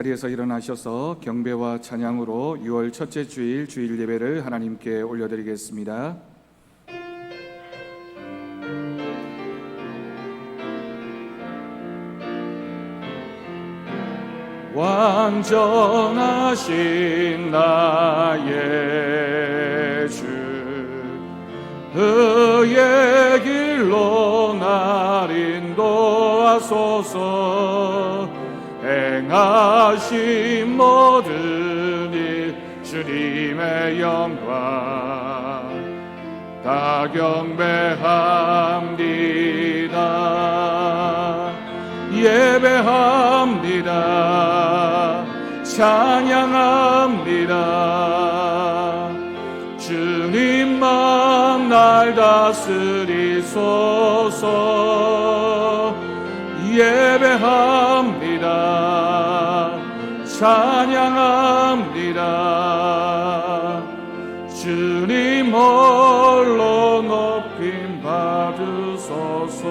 자리에서 일어나셔서 경배와 찬양으로 6월 첫째 주일 주일 예배를 하나님께 올려드리겠습니다. 완전하신 나의 주, 그의 길로 날 인도하소서. 행하신 모든 일 주님의 영광 다 경배합니다. 예배합니다. 찬양합니다. 주님만 날 다스리소서. 예배합니다. 찬양합니다. 주님 홀로 높임 받으소서.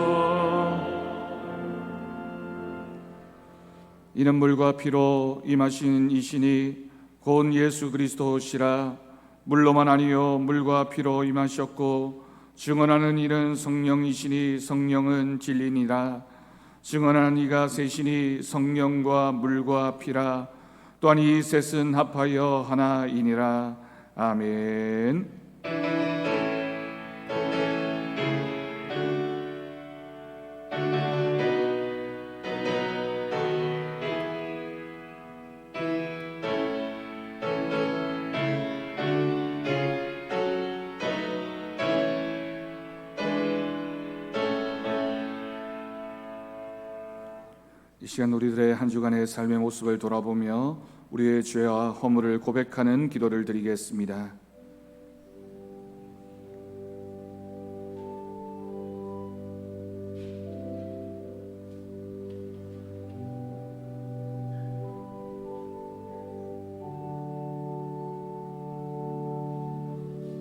이는 물과 피로 임하신 이신이 곧 예수 그리스도시라. 물로만 아니요 물과 피로 임하셨고 증언하는 이는 성령이시니 성령은 진리니라. 증언하는 이가 셋이니 성령과 물과 피라. 또한 이 셋은 합하여 하나이니라. 아멘. 이 시간 우리들의 한 주간의 삶의 모습을 돌아보며 우리의 죄와 허물을 고백하는 기도를 드리겠습니다.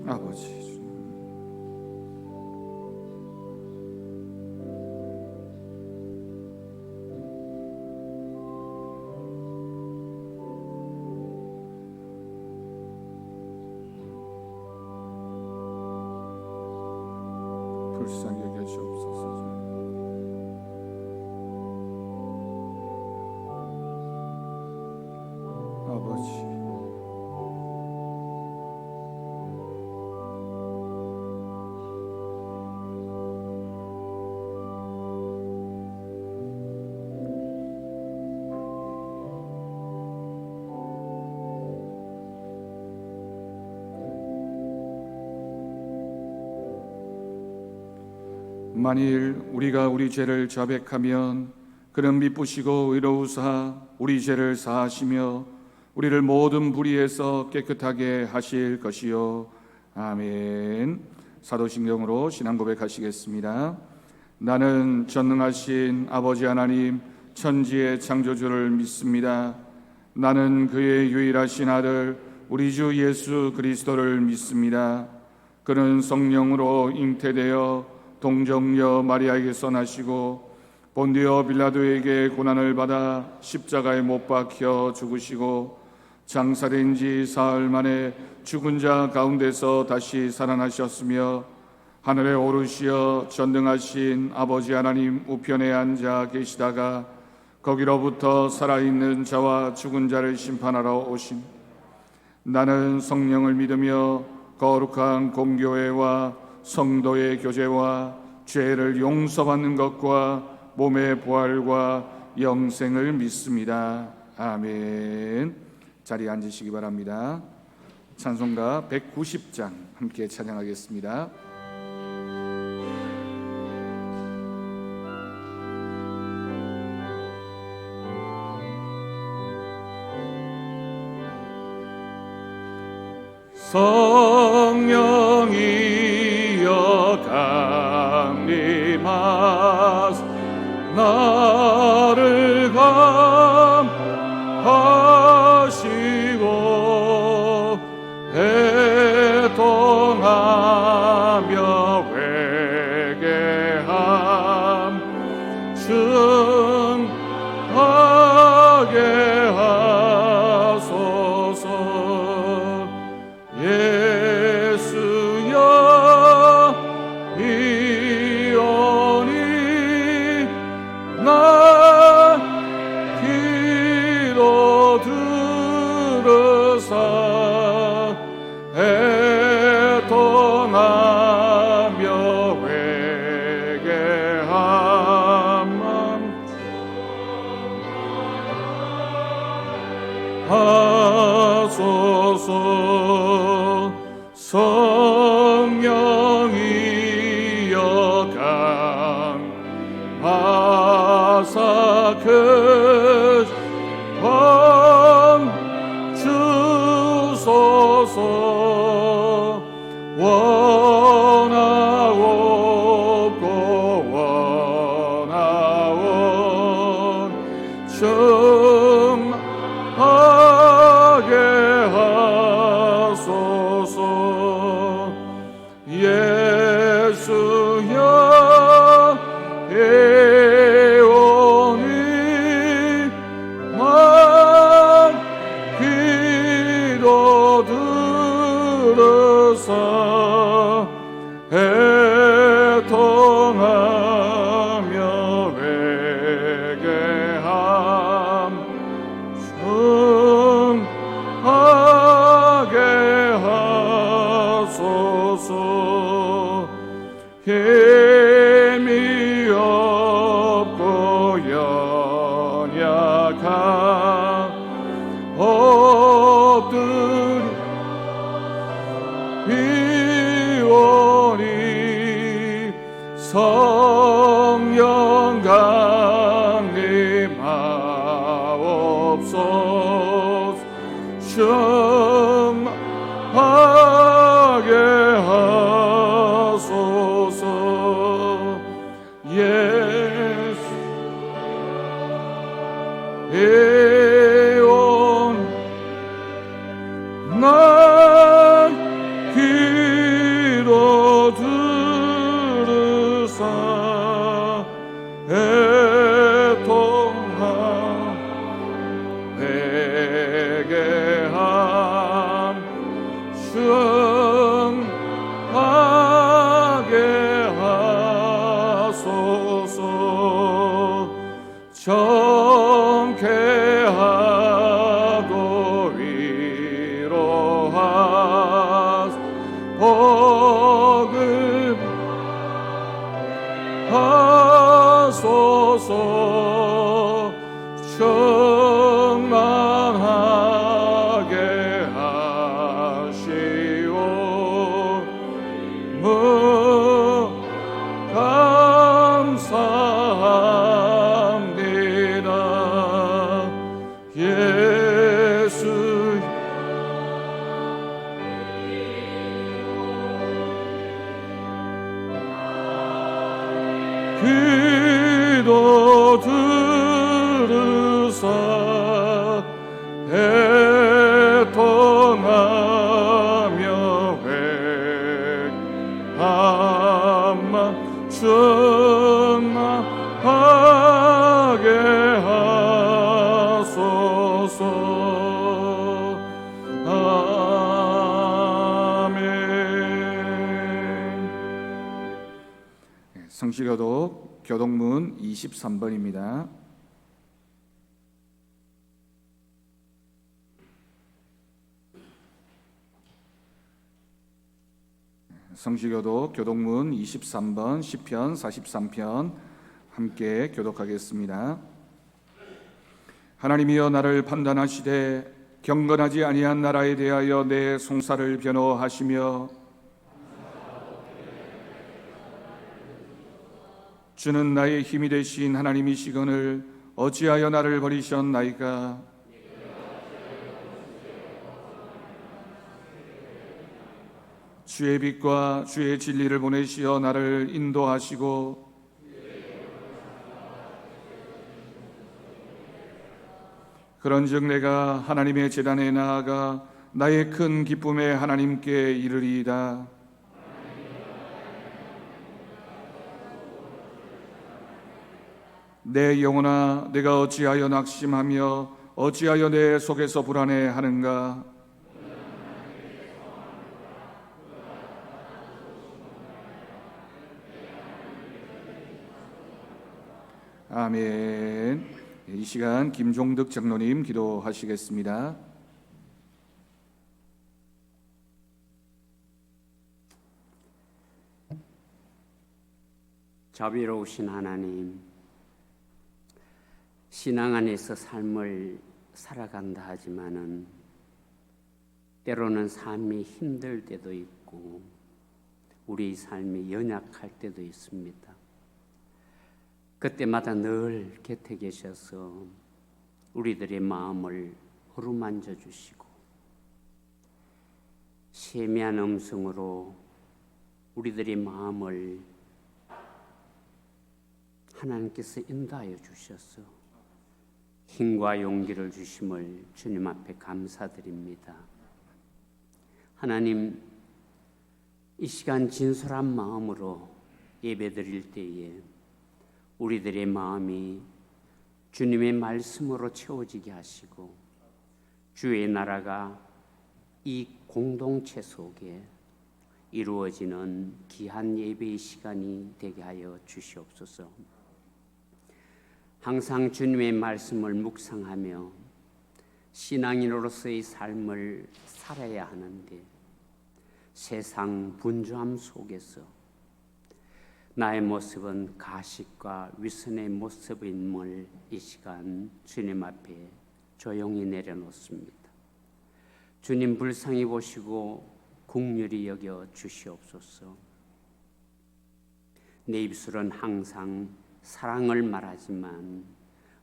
아버지, 불쌍히 여겨주옵소서. 아버지, 만일 우리가 우리 죄를 자백하면 그는 미쁘시고 의로우사 우리 죄를 사하시며 우리를 모든 불의에서 깨끗하게 하실 것이요. 아멘. 사도신경으로 신앙 고백하시겠습니다. 나는 전능하신 아버지 하나님 천지의 창조주를 믿습니다. 나는 그의 유일하신 아들 우리 주 예수 그리스도를 믿습니다. 그는 성령으로 잉태되어 동정녀 마리아에게서 나시고 본디오 빌라도에게 고난을 받아 십자가에 못 박혀 죽으시고 장사된 지 사흘 만에 죽은 자 가운데서 다시 살아나셨으며 하늘에 오르시어 전능하신 아버지 하나님 우편에 앉아 계시다가 거기로부터 살아있는 자와 죽은 자를 심판하러 오심. 나는 성령을 믿으며 거룩한 공교회와 성도의 교제와 죄를 용서받는 것과 몸의 부활과 영생을 믿습니다. 아멘. 자리에 앉으시기 바랍니다. 찬송가 190장 함께 찬양하겠습니다. 성령이여 강림하사 나를 감하시고 애통하며 회개함 증하게 하시고 들으사 애통하며 회개함 하소서. 성령이여 강하사 그 방 주소서. 원하옵고 원하온 청하게 하소서. 예수여 애원이 만 기도 들으사 애통하며 회개함 청하게 하소서. 힘이 없고 연약한 엎드리 비오니 성령 강림하옵소서. 청하게 하소서. 예수 애원 나 기도 들으사 애통함 회개함 청하게 하소서. 정케하고 위로하 복음 하소서. 충만하게 하시오. 감사합니다. 예수 기도 들으사 애통하며 회개함 충만하게 하소서. 아멘. 성시교독 교독문 23번입니다. 성시교독 교독문 23번 시편 43편 함께 교독하겠습니다. 하나님이여 나를 판단하시되 경건하지 아니한 나라에 대하여 내 송사를 변호하시며 주는 나의 힘이 되신 하나님이시거늘 어찌하여 나를 버리셨나이까. 주의 빛과 주의 진리를 보내시어 나를 인도하시고 그런즉 내가 하나님의 제단에 나아가 나의 큰 기쁨에 하나님께 이르리이다. 내 영혼아 내가 어찌하여 낙심하며 어찌하여 내 속에서 불안해하는가. 아멘. 이 시간 김종득 장로님 기도하시겠습니다. 자비로우신 하나님, 신앙 안에서 삶을 살아간다 하지만은 때로는 삶이 힘들 때도 있고 우리 삶이 연약할 때도 있습니다. 그때마다 늘 곁에 계셔서 우리들의 마음을 어루만져 주시고 세미한 음성으로 우리들의 마음을 하나님께서 인도하여 주셔서 힘과 용기를 주심을 주님 앞에 감사드립니다. 하나님, 이 시간 진솔한 마음으로 예배드릴 때에 우리들의 마음이 주님의 말씀으로 채워지게 하시고 주의 나라가 이 공동체 속에 이루어지는 귀한 예배의 시간이 되게 하여 주시옵소서. 항상 주님의 말씀을 묵상하며 신앙인으로서의 삶을 살아야 하는데 세상 분주함 속에서 나의 모습은 가식과 위선의 모습임을 이 시간 주님 앞에 조용히 내려놓습니다. 주님 불쌍히 보시고 긍휼히 여겨 주시옵소서. 내 입술은 항상 사랑을 말하지만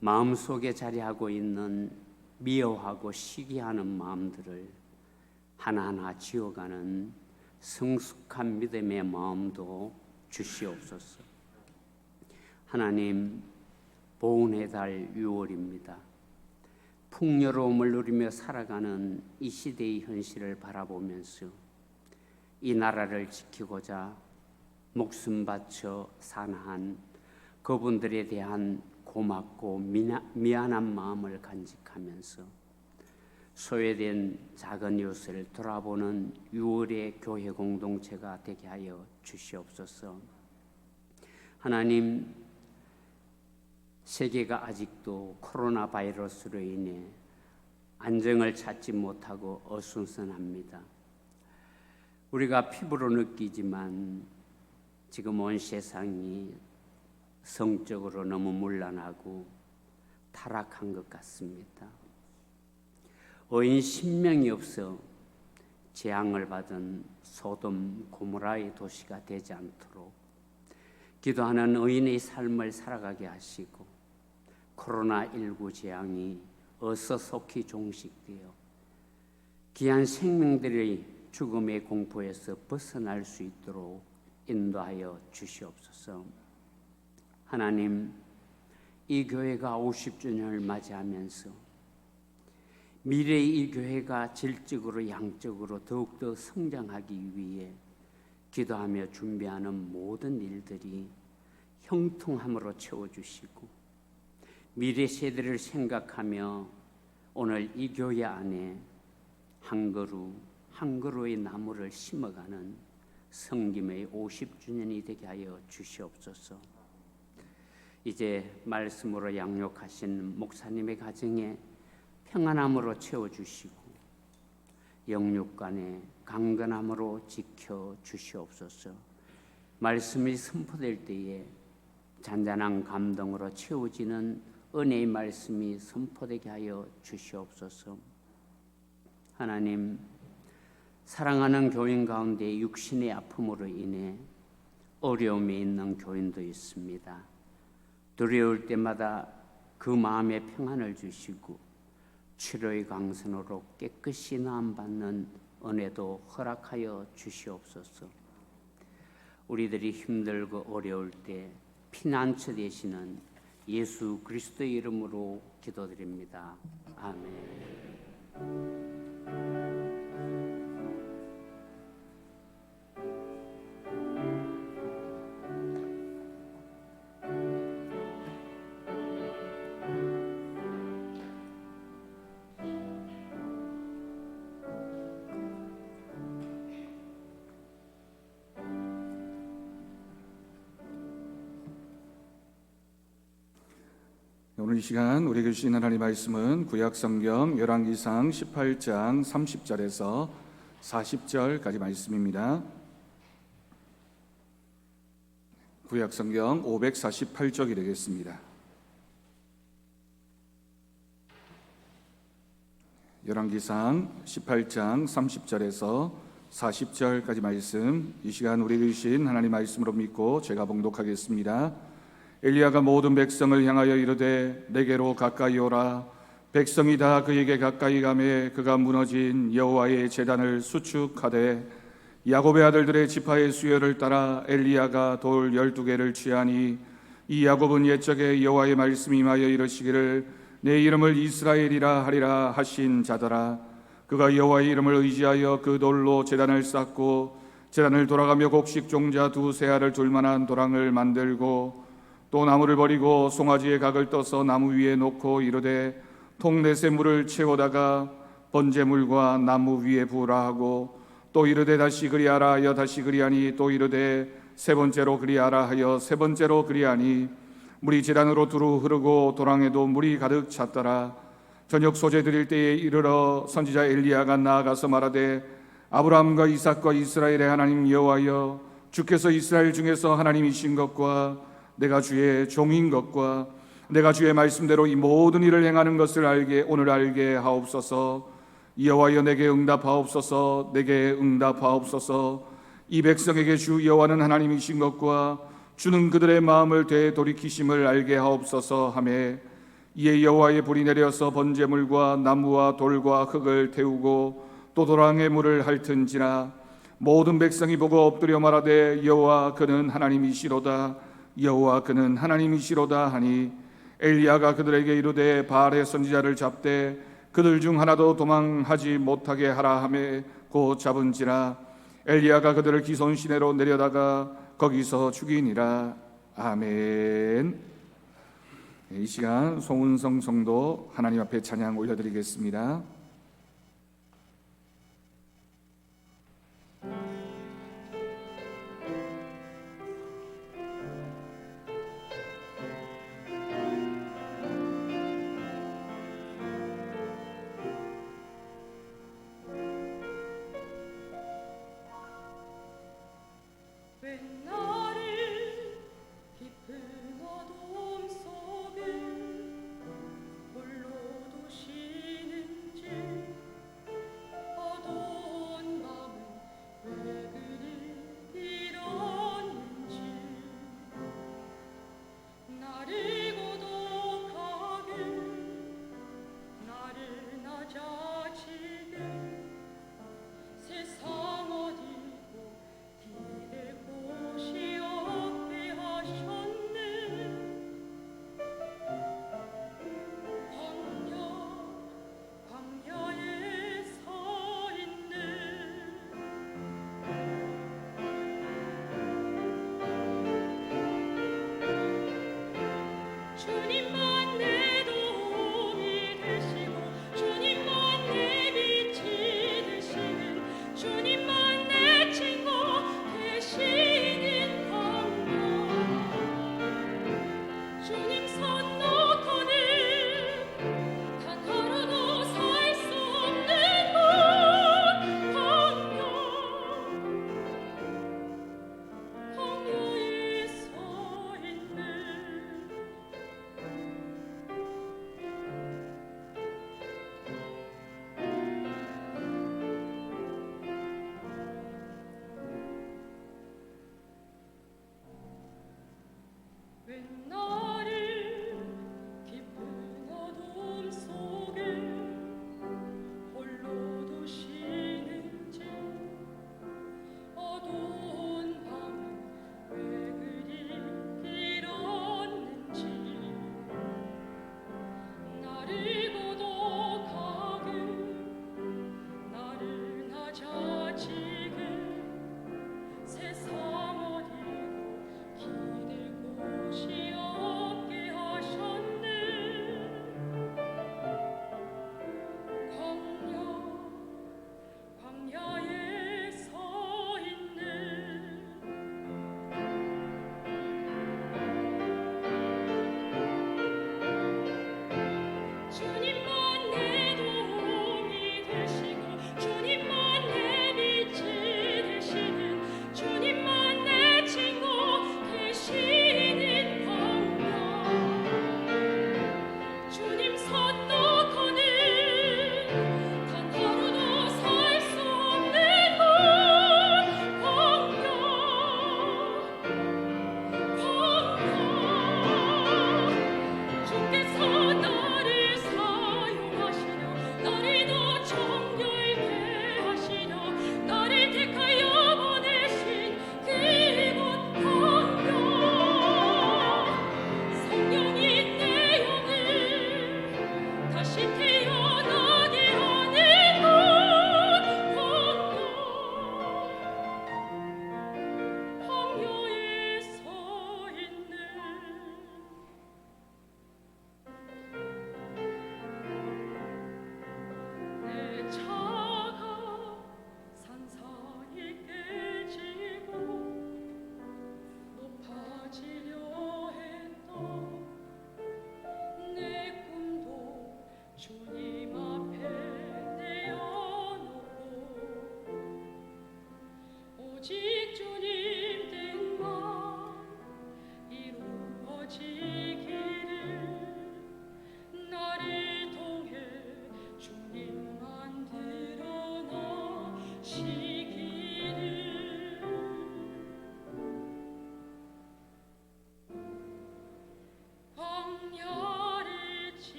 마음속에 자리하고 있는 미워하고 시기하는 마음들을 하나하나 지워가는 성숙한 믿음의 마음도 주시옵소서. 하나님, 보은의 달 6월입니다. 풍요로움을 누리며 살아가는 이 시대의 현실을 바라보면서 이 나라를 지키고자 목숨 바쳐 산한 그분들에 대한 고맙고 미안한 마음을 간직하면서 소외된 작은 이웃을 돌아보는 6월의 교회 공동체가 되게 하여 주시옵소서. 하나님, 세계가 아직도 코로나 바이러스로 인해 안정을 찾지 못하고 어수선합니다. 우리가 피부로 느끼지만 지금 온 세상이 성적으로 너무 문란하고 타락한 것 같습니다. 의인 10명이 없어 재앙을 받은 소돔 고모라의 도시가 되지 않도록 기도하는 의인의 삶을 살아가게 하시고 코로나19 재앙이 어서 속히 종식되어 귀한 생명들의 죽음의 공포에서 벗어날 수 있도록 인도하여 주시옵소서. 하나님, 이 교회가 50주년을 맞이하면서 미래의 이 교회가 질적으로 양적으로 더욱더 성장하기 위해 기도하며 준비하는 모든 일들이 형통함으로 채워주시고 미래 세대를 생각하며 오늘 이 교회 안에 한 그루 한 그루의 나무를 심어가는 성김의 50주년이 되게 하여 주시옵소서. 이제 말씀으로 양육하신 목사님의 가정에 평안함으로 채워주시고 영육간에 강건함으로 지켜주시옵소서. 말씀이 선포될 때에 잔잔한 감동으로 채워지는 은혜의 말씀이 선포되게 하여 주시옵소서. 하나님, 사랑하는 교인 가운데 육신의 아픔으로 인해 어려움에 있는 교인도 있습니다. 두려울 때마다 그 마음에 평안을 주시고 치료의 강선으로 깨끗이 나음받는 은혜도 허락하여 주시옵소서. 우리들이 힘들고 어려울 때 피난처 되시는 예수 그리스도의 이름으로 기도드립니다. 아멘. 오늘 이 시간 우리에게 주신 하나님의 말씀은 구약성경 열왕기상 18장 30절에서 40절까지 말씀입니다. 구약성경 548쪽이 되겠습니다. 열왕기상 18장 30절에서 40절까지 말씀, 이 시간 우리 주신 하나님 말씀으로 믿고 제가 봉독하겠습니다. 엘리야가 모든 백성을 향하여 이르되 내게로 가까이 오라. 백성이 다 그에게 가까이 가매 그가 무너진 여호와의 제단을 수축하되 야곱의 아들들의 지파의 수요를 따라 엘리야가 돌 12개를 취하니 이 야곱은 옛적에 여호와의 말씀이 임하여 이르시기를 내 이름을 이스라엘이라 하리라 하신 자더라. 그가 여호와의 이름을 의지하여 그 돌로 제단을 쌓고 제단을 돌아가며 곡식 종자 2세 알을 둘 만한 도랑을 만들고 또 나무를 버리고 송아지의 각을 떠서 나무 위에 놓고 이르되 통넷에 물을 채우다가 번제물과 나무 위에 부으라 하고 또 이르되 다시 그리하라 하여 다시 그리하니 또 이르되 세 번째로 그리하라 하여 세 번째로 그리하니 물이 제단으로 두루 흐르고 도랑에도 물이 가득 찼더라. 저녁 소재 드릴 때에 이르러 선지자 엘리야가 나아가서 말하되 아브라함과 이삭과 이스라엘의 하나님 여호와여, 주께서 이스라엘 중에서 하나님이신 것과 내가 주의 종인 것과 내가 주의 말씀대로 이 모든 일을 행하는 것을 오늘 알게 하옵소서. 여호와여, 내게 응답하옵소서. 내게 응답하옵소서. 이 백성에게 주 여호와는 하나님이신 것과 주는 그들의 마음을 되돌이키심을 알게 하옵소서 하매 이에 여호와의 불이 내려서 번제물과 나무와 돌과 흙을 태우고 또 도랑에 물을 핥은지라. 모든 백성이 보고 엎드려 말하되 여호와 그는 하나님이시로다. 여호와 그는 하나님이시로다 하니 엘리야가 그들에게 이르되 바알의 선지자를 잡되 그들 중 하나도 도망하지 못하게 하라 하매 곧 잡은지라. 엘리야가 그들을 기손 시내로 내려다가 거기서 죽이니라. 아멘. 이 시간 송은성 성도 하나님 앞에 찬양 올려드리겠습니다. 홀로 도시는지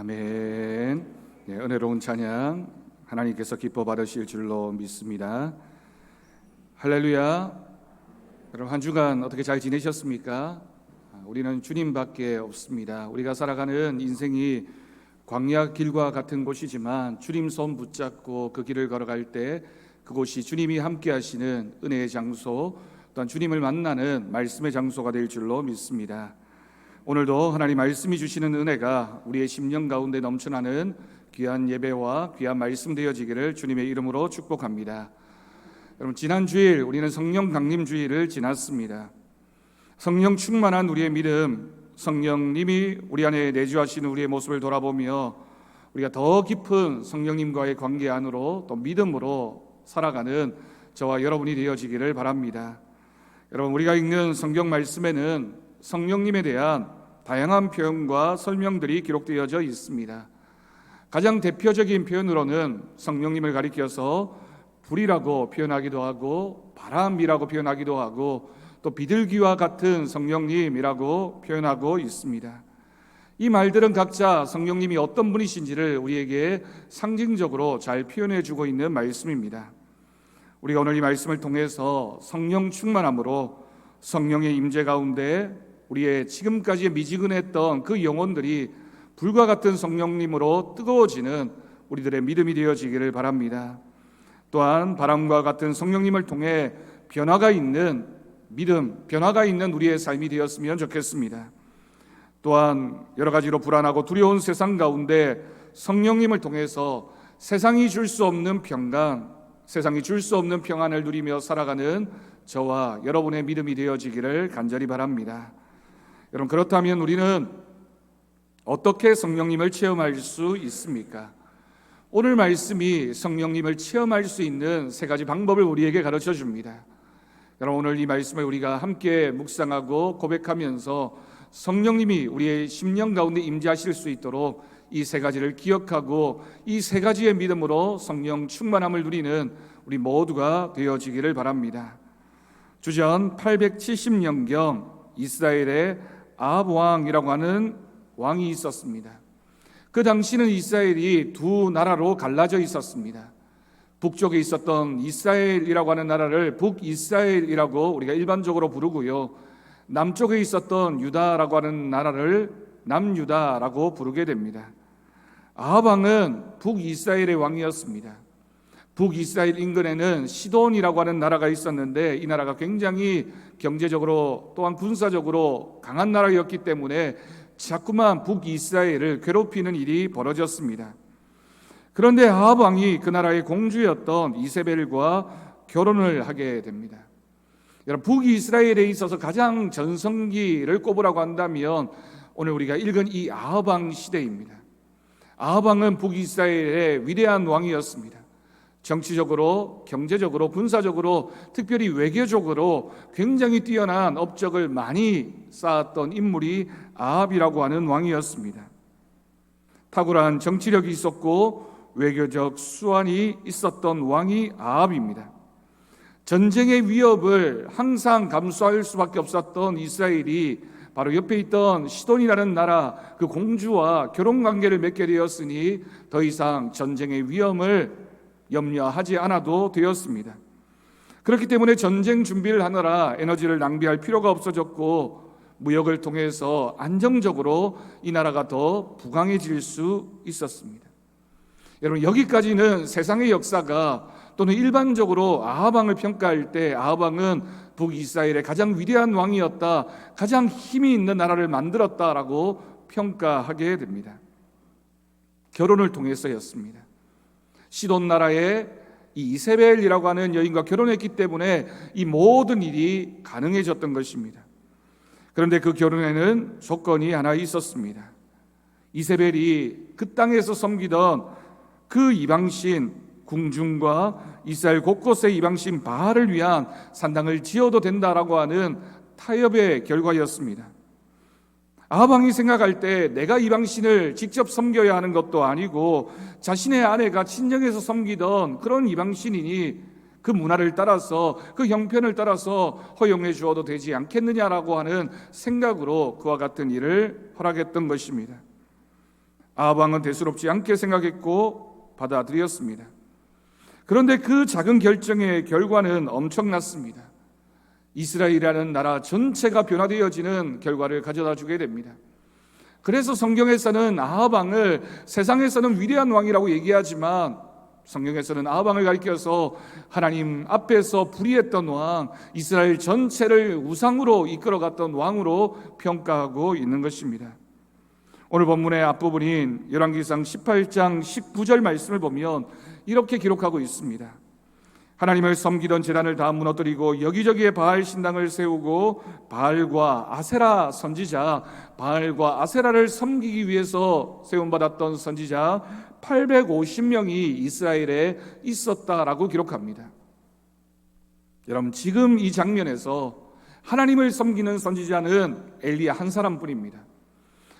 아멘. 네, 은혜로운 찬양 하나님께서 기뻐 받으실 줄로 믿습니다. 할렐루야. 여러분 한 주간 어떻게 잘 지내셨습니까? 우리는 주님밖에 없습니다. 우리가 살아가는 인생이 광야 길과 같은 곳이지만 주님 손 붙잡고 그 길을 걸어갈 때 그곳이 주님이 함께 하시는 은혜의 장소, 또한 주님을 만나는 말씀의 장소가 될 줄로 믿습니다. 오늘도 하나님 말씀이 주시는 은혜가 우리의 심령 가운데 넘쳐나는 귀한 예배와 귀한 말씀 되어지기를 주님의 이름으로 축복합니다. 여러분, 지난 주일 우리는 성령 강림 주일을 지났습니다. 성령 충만한 우리의 믿음, 성령님이 우리 안에 내주하시는 우리의 모습을 돌아보며 우리가 더 깊은 성령님과의 관계 안으로 또 믿음으로 살아가는 저와 여러분이 되어지기를 바랍니다. 여러분, 우리가 읽는 성경 말씀에는 성령님에 대한 다양한 표현과 설명들이 기록되어져 있습니다. 가장 대표적인 표현으로는 성령님을 가리켜서 불이라고 표현하기도 하고 바람이라고 표현하기도 하고 또 비둘기와 같은 성령님이라고 표현하고 있습니다. 이 말들은 각자 성령님이 어떤 분이신지를 우리에게 상징적으로 잘 표현해 주고 있는 말씀입니다. 우리가 오늘 이 말씀을 통해서 성령 충만함으로 성령의 임재 가운데 우리의 지금까지 미지근했던 그 영혼들이 불과 같은 성령님으로 뜨거워지는 우리들의 믿음이 되어지기를 바랍니다. 또한 바람과 같은 성령님을 통해 변화가 있는 믿음, 변화가 있는 우리의 삶이 되었으면 좋겠습니다. 또한 여러 가지로 불안하고 두려운 세상 가운데 성령님을 통해서 세상이 줄 수 없는 평강, 세상이 줄 수 없는 평안을 누리며 살아가는 저와 여러분의 믿음이 되어지기를 간절히 바랍니다. 여러분, 그렇다면 우리는 어떻게 성령님을 체험할 수 있습니까? 오늘 말씀이 성령님을 체험할 수 있는 세 가지 방법을 우리에게 가르쳐 줍니다. 여러분, 오늘 이 말씀을 우리가 함께 묵상하고 고백하면서 성령님이 우리의 심령 가운데 임재하실 수 있도록 이 세 가지를 기억하고 이 세 가지의 믿음으로 성령 충만함을 누리는 우리 모두가 되어지기를 바랍니다. 주전 870년경 이스라엘의 아합 왕이라고 하는 왕이 있었습니다. 그 당시는 이스라엘이 두 나라로 갈라져 있었습니다. 북쪽에 있었던 이스라엘이라고 하는 나라를 북이스라엘이라고 우리가 일반적으로 부르고요, 남쪽에 있었던 유다라고 하는 나라를 남유다라고 부르게 됩니다. 아합 왕은 북이스라엘의 왕이었습니다. 북이스라엘 인근에는 시돈이라고 하는 나라가 있었는데 이 나라가 굉장히 경제적으로 또한 군사적으로 강한 나라였기 때문에 자꾸만 북이스라엘을 괴롭히는 일이 벌어졌습니다. 그런데 아합 왕이 그 나라의 공주였던 이세벨과 결혼을 하게 됩니다. 여러분, 북이스라엘에 있어서 가장 전성기를 꼽으라고 한다면 오늘 우리가 읽은 이 아합 왕 시대입니다. 아합 왕은 북이스라엘의 위대한 왕이었습니다. 정치적으로, 경제적으로, 군사적으로, 특별히 외교적으로 굉장히 뛰어난 업적을 많이 쌓았던 인물이 아합이라고 하는 왕이었습니다. 탁월한 정치력이 있었고 외교적 수완이 있었던 왕이 아합입니다. 전쟁의 위협을 항상 감수할 수밖에 없었던 이스라엘이 바로 옆에 있던 시돈이라는 나라 그 공주와 결혼관계를 맺게 되었으니 더 이상 전쟁의 위험을 염려하지 않아도 되었습니다. 그렇기 때문에 전쟁 준비를 하느라 에너지를 낭비할 필요가 없어졌고 무역을 통해서 안정적으로 이 나라가 더 부강해질 수 있었습니다. 여러분, 여기까지는 세상의 역사가 또는 일반적으로 아합 왕을 평가할 때 아합 왕은 북이스라엘의 가장 위대한 왕이었다, 가장 힘이 있는 나라를 만들었다라고 평가하게 됩니다. 결혼을 통해서였습니다. 시돈 나라의 이 이세벨이라고 하는 여인과 결혼했기 때문에 이 모든 일이 가능해졌던 것입니다. 그런데 그 결혼에는 조건이 하나 있었습니다. 이세벨이 그 땅에서 섬기던 그 이방신 궁중과 이스라엘 곳곳에 이방신 바알을 위한 산당을 지어도 된다라고 하는 타협의 결과였습니다. 아합 왕이 생각할 때 내가 이방신을 직접 섬겨야 하는 것도 아니고 자신의 아내가 친정에서 섬기던 그런 이방신이니 그 문화를 따라서 그 형편을 따라서 허용해 주어도 되지 않겠느냐라고 하는 생각으로 그와 같은 일을 허락했던 것입니다. 아합 왕은 대수롭지 않게 생각했고 받아들였습니다. 그런데 그 작은 결정의 결과는 엄청났습니다. 이스라엘이라는 나라 전체가 변화되어지는 결과를 가져다 주게 됩니다. 그래서 성경에서는 아합 왕을 세상에서는 위대한 왕이라고 얘기하지만 성경에서는 아합 왕을 가리켜서 하나님 앞에서 불의했던 왕, 이스라엘 전체를 우상으로 이끌어갔던 왕으로 평가하고 있는 것입니다. 오늘 본문의 앞부분인 열왕기상 18장 19절 말씀을 보면 이렇게 기록하고 있습니다. 하나님을 섬기던 제단을 다 무너뜨리고 여기저기에 바알 신당을 세우고 바알과 아세라 선지자, 바알과 아세라를 섬기기 위해서 세움받았던 선지자 850명이 이스라엘에 있었다라고 기록합니다. 여러분, 지금 이 장면에서 하나님을 섬기는 선지자는 엘리야 한 사람뿐입니다.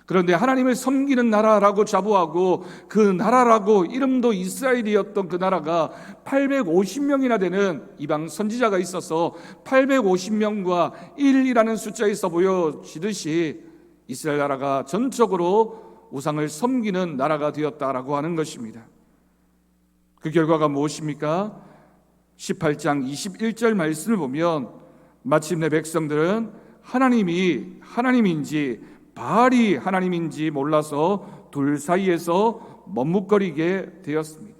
그런데 하나님을 섬기는 나라라고 자부하고 그 나라라고 이름도 이스라엘이었던 그 나라가 850명이나 되는 이방 선지자가 있어서 850명과 1이라는 숫자에서 보여지듯이 이스라엘 나라가 전적으로 우상을 섬기는 나라가 되었다라고 하는 것입니다. 그 결과가 무엇입니까? 18장 21절 말씀을 보면 마침내 백성들은 하나님이 하나님인지 바알이 하나님인지 몰라서 둘 사이에서 머뭇거리게 되었습니다.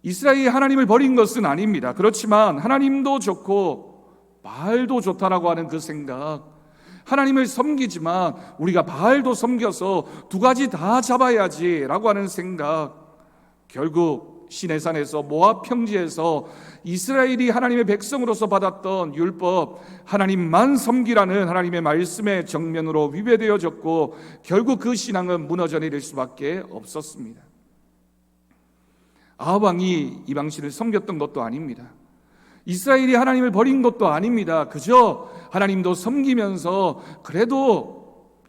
이스라엘이 하나님을 버린 것은 아닙니다. 그렇지만 하나님도 좋고 바알도 좋다라고 하는 그 생각, 하나님을 섬기지만 우리가 바알도 섬겨서 두 가지 다 잡아야지라고 하는 생각, 결국 시내산에서 모압 평지에서 이스라엘이 하나님의 백성으로서 받았던 율법, 하나님만 섬기라는 하나님의 말씀의 정면으로 위배되어졌고 결국 그 신앙은 무너져 내릴 수밖에 없었습니다. 아합 왕이 이방신을 섬겼던 것도 아닙니다. 이스라엘이 하나님을 버린 것도 아닙니다. 그저 하나님도 섬기면서 그래도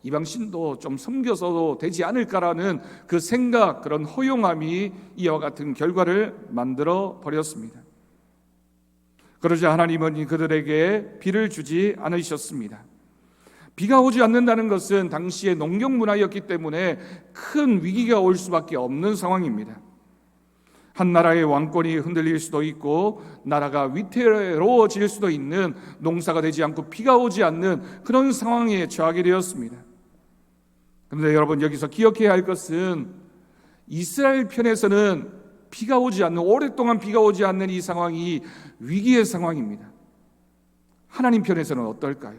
이방신도 좀 섬겨서도 되지 않을까라는 그 생각, 그런 허용함이 이와 같은 결과를 만들어 버렸습니다. 그러자 하나님은 그들에게 비를 주지 않으셨습니다. 비가 오지 않는다는 것은 당시의 농경 문화였기 때문에 큰 위기가 올 수밖에 없는 상황입니다. 한 나라의 왕권이 흔들릴 수도 있고 나라가 위태로워질 수도 있는, 농사가 되지 않고 비가 오지 않는 그런 상황에 처하게 되었습니다. 그런데 여러분, 여기서 기억해야 할 것은 이스라엘 편에서는 비가 오지 않는, 오랫동안 비가 오지 않는 이 상황이 위기의 상황입니다. 하나님 편에서는 어떨까요?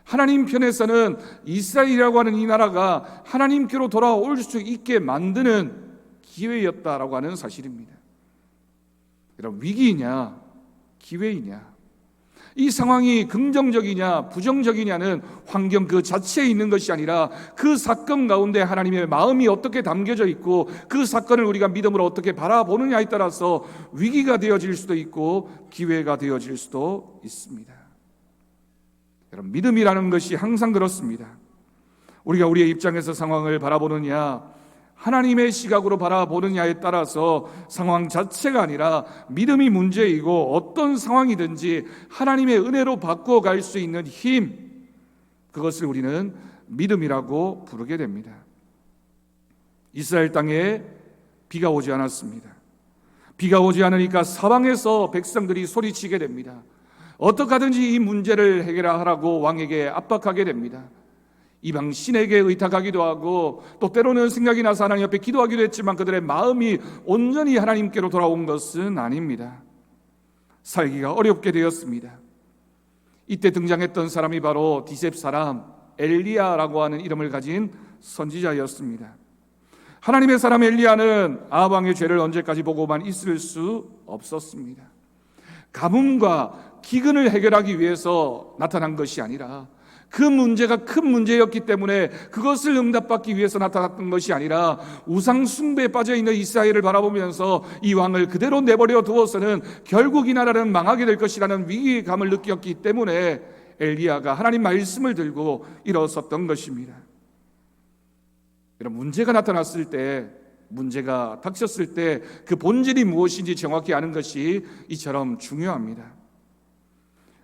하나님 편에서는 이스라엘이라고 하는 이 나라가 하나님께로 돌아올 수 있게 만드는 기회였다라고 하는 사실입니다. 여러분, 위기이냐 기회이냐, 이 상황이 긍정적이냐 부정적이냐는 환경 그 자체에 있는 것이 아니라 그 사건 가운데 하나님의 마음이 어떻게 담겨져 있고 그 사건을 우리가 믿음으로 어떻게 바라보느냐에 따라서 위기가 되어질 수도 있고 기회가 되어질 수도 있습니다. 여러분, 믿음이라는 것이 항상 그렇습니다. 우리가 우리의 입장에서 상황을 바라보느냐, 하나님의 시각으로 바라보느냐에 따라서 상황 자체가 아니라 믿음이 문제이고 어떤 상황이든지 하나님의 은혜로 바꾸어 갈 수 있는 힘, 그것을 우리는 믿음이라고 부르게 됩니다. 이스라엘 땅에 비가 오지 않았습니다. 비가 오지 않으니까 사방에서 백성들이 소리치게 됩니다. 어떻게 하든지 이 문제를 해결하라고 왕에게 압박하게 됩니다. 이방 신에게 의탁하기도 하고 또 때로는 생각이 나서 하나님 앞에 기도하기도 했지만 그들의 마음이 온전히 하나님께로 돌아온 것은 아닙니다. 살기가 어렵게 되었습니다. 이때 등장했던 사람이 바로 디셉 사람 엘리야라고 하는 이름을 가진 선지자였습니다. 하나님의 사람 엘리야는 아합 왕의 죄를 언제까지 보고만 있을 수 없었습니다. 가뭄과 기근을 해결하기 위해서 나타난 것이 아니라 그 문제가 큰 문제였기 때문에 그것을 응답받기 위해서 나타났던 것이 아니라 우상 숭배에 빠져있는 이스라엘을 바라보면서 이 왕을 그대로 내버려 두어서는 결국 이 나라는 망하게 될 것이라는 위기감을 느꼈기 때문에 엘리야가 하나님 말씀을 들고 일어섰던 것입니다. 여러분, 문제가 나타났을 때, 문제가 닥쳤을 때 그 본질이 무엇인지 정확히 아는 것이 이처럼 중요합니다.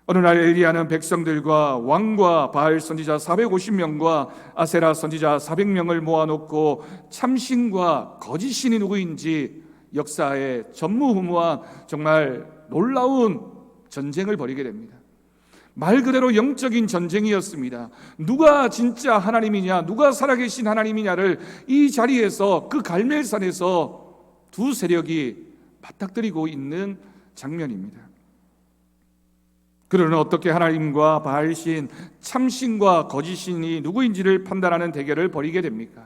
어느 날 엘리야는 백성들과 왕과 바알 선지자 450명과 아세라 선지자 400명을 모아놓고 참신과 거짓신이 누구인지 역사에 전무후무한 정말 놀라운 전쟁을 벌이게 됩니다. 말 그대로 영적인 전쟁이었습니다. 누가 진짜 하나님이냐, 누가 살아계신 하나님이냐를 이 자리에서, 그 갈멜산에서 두 세력이 맞닥뜨리고 있는 장면입니다. 그러나 어떻게 하나님과 바알신, 참신과 거짓신이 누구인지를 판단하는 대결을 벌이게 됩니까?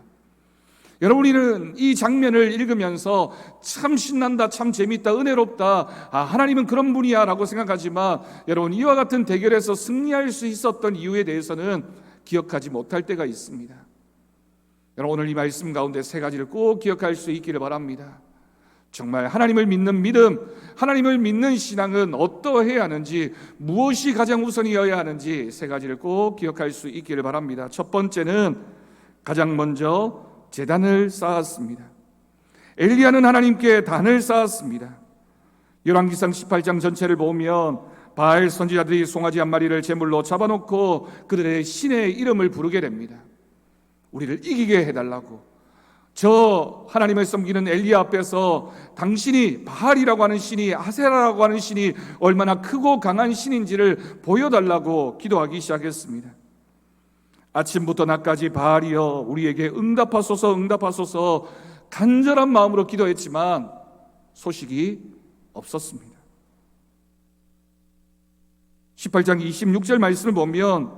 여러분, 우리는 이 장면을 읽으면서 참 신난다, 참 재밌다, 은혜롭다, 하나님은 그런 분이야 라고 생각하지만, 여러분, 이와 같은 대결에서 승리할 수 있었던 이유에 대해서는 기억하지 못할 때가 있습니다. 여러분, 오늘 이 말씀 가운데 세 가지를 꼭 기억할 수 있기를 바랍니다. 정말 하나님을 믿는 믿음, 하나님을 믿는 신앙은 어떠해야 하는지, 무엇이 가장 우선이어야 하는지 세 가지를 꼭 기억할 수 있기를 바랍니다. 첫 번째는 가장 먼저 제단을 쌓았습니다. 엘리야는 하나님께 단을 쌓았습니다. 열왕기상 18장 전체를 보면 바알 선지자들이 송아지 한 마리를 제물로 잡아놓고 그들의 신의 이름을 부르게 됩니다. 우리를 이기게 해달라고. 저 하나님을 섬기는 엘리야 앞에서 당신이 바알이라고 하는 신이, 아세라라고 하는 신이 얼마나 크고 강한 신인지를 보여달라고 기도하기 시작했습니다. 아침부터 낮까지 바알이여 우리에게 응답하소서, 응답하소서 간절한 마음으로 기도했지만 소식이 없었습니다. 18장 26절 말씀을 보면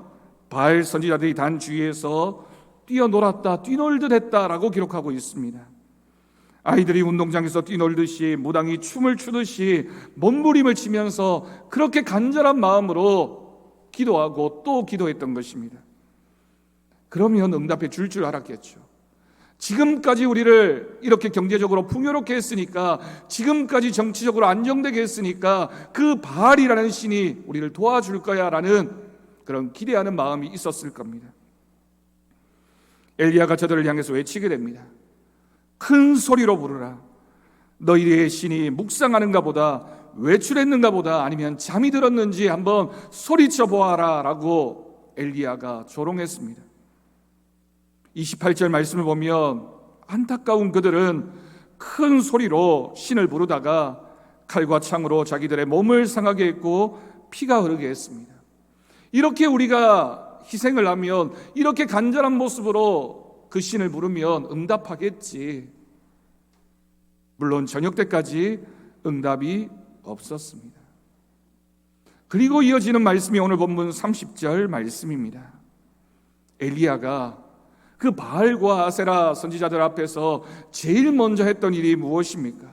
바알 선지자들이 단 주위에서 뛰어놀았다, 뛰놀듯 했다라고 기록하고 있습니다. 아이들이 운동장에서 뛰놀듯이, 무당이 춤을 추듯이 몸부림을 치면서 그렇게 간절한 마음으로 기도하고 또 기도했던 것입니다. 그러면 응답해 줄 알았겠죠. 지금까지 우리를 이렇게 경제적으로 풍요롭게 했으니까, 지금까지 정치적으로 안정되게 했으니까 그 바알이라는 신이 우리를 도와줄 거야 라는 그런 기대하는 마음이 있었을 겁니다. 엘리야가 저들을 향해서 외치게 됩니다. 큰 소리로 부르라. 너희의 신이 묵상하는가 보다, 외출했는가 보다, 아니면 잠이 들었는지 한번 소리쳐 보아라 라고 엘리야가 조롱했습니다. 28절 말씀을 보면 안타까운 그들은 큰 소리로 신을 부르다가 칼과 창으로 자기들의 몸을 상하게 했고 피가 흐르게 했습니다. 이렇게 우리가 희생을 하면, 이렇게 간절한 모습으로 그 신을 부르면 응답하겠지. 물론 저녁 때까지 응답이 없었습니다. 그리고 이어지는 말씀이 오늘 본문 30절 말씀입니다. 엘리야가 그 바알과 아세라 선지자들 앞에서 제일 먼저 했던 일이 무엇입니까?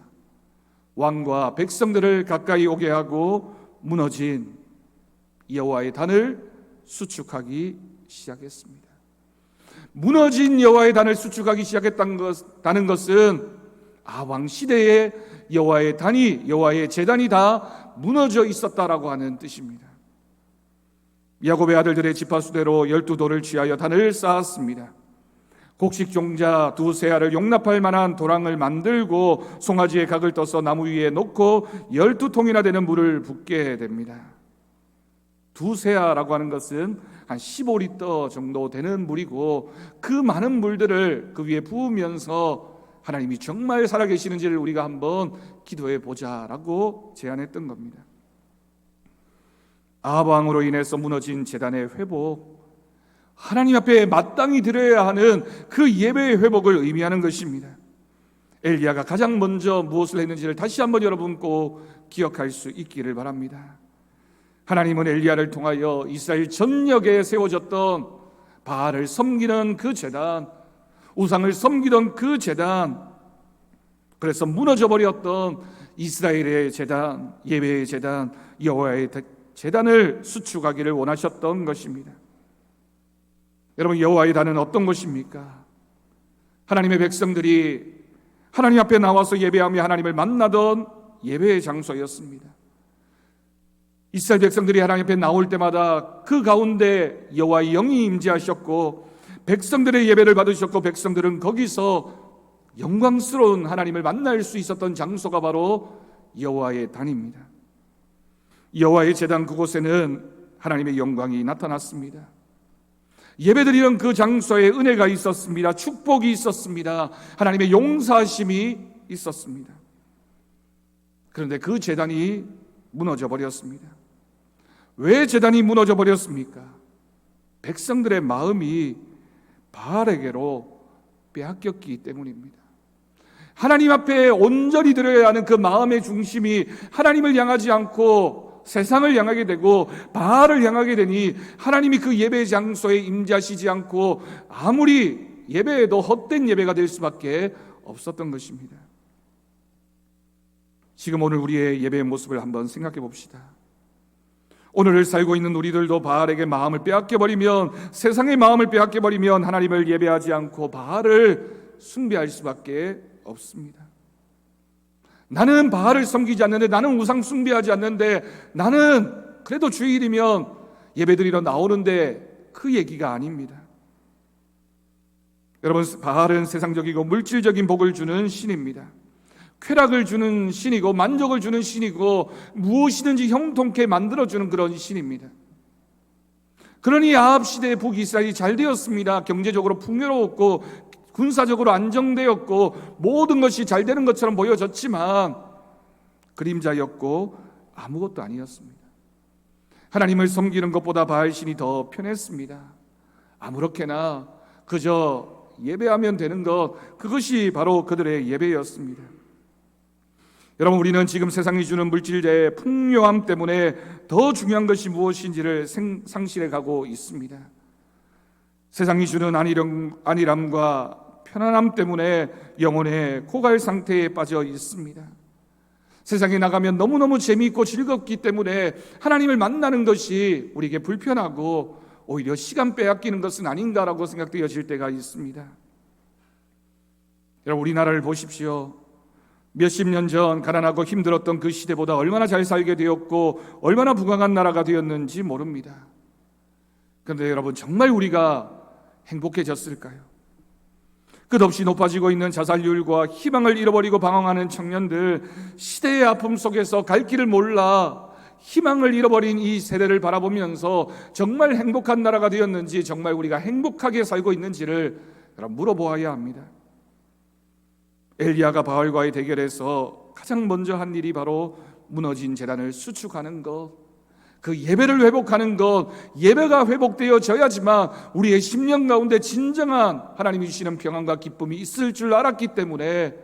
왕과 백성들을 가까이 오게 하고 무너진 여호와의 단을 수축하기 시작했습니다. 무너진 여호와의 단을 수축하기 시작했다는 것은 왕 시대에 여호와의 단이, 여호와의 제단이 다 무너져 있었다라고 하는 뜻입니다. 야곱의 아들들의 지파수대로 12돌을 취하여 단을 쌓았습니다. 곡식 종자 두세 알을 용납할 만한 도랑을 만들고 송아지의 각을 떠서 나무 위에 놓고 12통이나 되는 물을 붓게 됩니다. 두세 알이라고 하는 것은 한 15리터 정도 되는 물이고, 그 많은 물들을 그 위에 부으면서 하나님이 정말 살아계시는지를 우리가 한번 기도해 보자라고 제안했던 겁니다. 아합왕으로 인해서 무너진 제단의 회복, 하나님 앞에 마땅히 드려야 하는 그 예배의 회복을 의미하는 것입니다. 엘리야가 가장 먼저 무엇을 했는지를 다시 한번 여러분 꼭 기억할 수 있기를 바랍니다. 하나님은 엘리야를 통하여 이스라엘 전역에 세워졌던 바알을 섬기는 그 제단, 우상을 섬기던 그 제단, 그래서 무너져 버렸던 이스라엘의 제단, 예배의 제단, 여호와의 제단을 수축하기를 원하셨던 것입니다. 여러분, 여호와의 단은 어떤 것입니까? 하나님의 백성들이 하나님 앞에 나와서 예배하며 하나님을 만나던 예배의 장소였습니다. 이스라엘 백성들이 하나님 앞에 나올 때마다 그 가운데 여호와의 영이 임재하셨고 백성들의 예배를 받으셨고, 백성들은 거기서 영광스러운 하나님을 만날 수 있었던 장소가 바로 여호와의 단입니다. 여호와의 제단 그곳에는 하나님의 영광이 나타났습니다. 예배드리는 그 장소에 은혜가 있었습니다. 축복이 있었습니다. 하나님의 용서하심이 있었습니다. 그런데 그 제단이 무너져 버렸습니다. 왜 제단이 무너져 버렸습니까? 백성들의 마음이 바알에게로 빼앗겼기 때문입니다. 하나님 앞에 온전히 드려야 하는 그 마음의 중심이 하나님을 향하지 않고 세상을 향하게 되고 바알을 향하게 되니 하나님이 그 예배 장소에 임재하시지 않고 아무리 예배에도 헛된 예배가 될 수밖에 없었던 것입니다. 지금 오늘 우리의 예배의 모습을 한번 생각해 봅시다. 오늘을 살고 있는 우리들도 바알에게 마음을 빼앗겨버리면, 세상의 마음을 빼앗겨버리면 하나님을 예배하지 않고 바알을 숭배할 수밖에 없습니다. 나는 바알을 섬기지 않는데, 나는 우상 숭배하지 않는데, 나는 그래도 주일이면 예배드리러 나오는데, 그 얘기가 아닙니다. 여러분, 바알은 세상적이고 물질적인 복을 주는 신입니다. 쾌락을 주는 신이고 만족을 주는 신이고 무엇이든지 형통케 만들어주는 그런 신입니다. 그러니 아합 시대의 북이스라엘이 잘 되었습니다. 경제적으로 풍요로웠고 군사적으로 안정되었고 모든 것이 잘 되는 것처럼 보여졌지만 그림자였고 아무것도 아니었습니다. 하나님을 섬기는 것보다 바알신이 더 편했습니다. 아무렇게나 그저 예배하면 되는 것, 그것이 바로 그들의 예배였습니다. 여러분, 우리는 지금 세상이 주는 물질의 풍요함 때문에 더 중요한 것이 무엇인지를 상실해 가고 있습니다. 세상이 주는 안일함과 편안함 때문에 영혼의 고갈 상태에 빠져 있습니다. 세상에 나가면 너무너무 재미있고 즐겁기 때문에 하나님을 만나는 것이 우리에게 불편하고 오히려 시간 빼앗기는 것은 아닌가라고 생각되어질 때가 있습니다. 여러분, 우리나라를 보십시오. 몇십 년 전 가난하고 힘들었던 그 시대보다 얼마나 잘 살게 되었고 얼마나 부강한 나라가 되었는지 모릅니다. 그런데 여러분, 정말 우리가 행복해졌을까요? 끝없이 높아지고 있는 자살률과 희망을 잃어버리고 방황하는 청년들, 시대의 아픔 속에서 갈 길을 몰라 희망을 잃어버린 이 세대를 바라보면서 정말 행복한 나라가 되었는지, 정말 우리가 행복하게 살고 있는지를 여러분 물어보아야 합니다. 엘리야가 바알과의 대결에서 가장 먼저 한 일이 바로 무너진 제단을 수축하는 것, 그 예배를 회복하는 것. 예배가 회복되어져야지만 우리의 심령 가운데 진정한 하나님이 주시는 평안과 기쁨이 있을 줄 알았기 때문에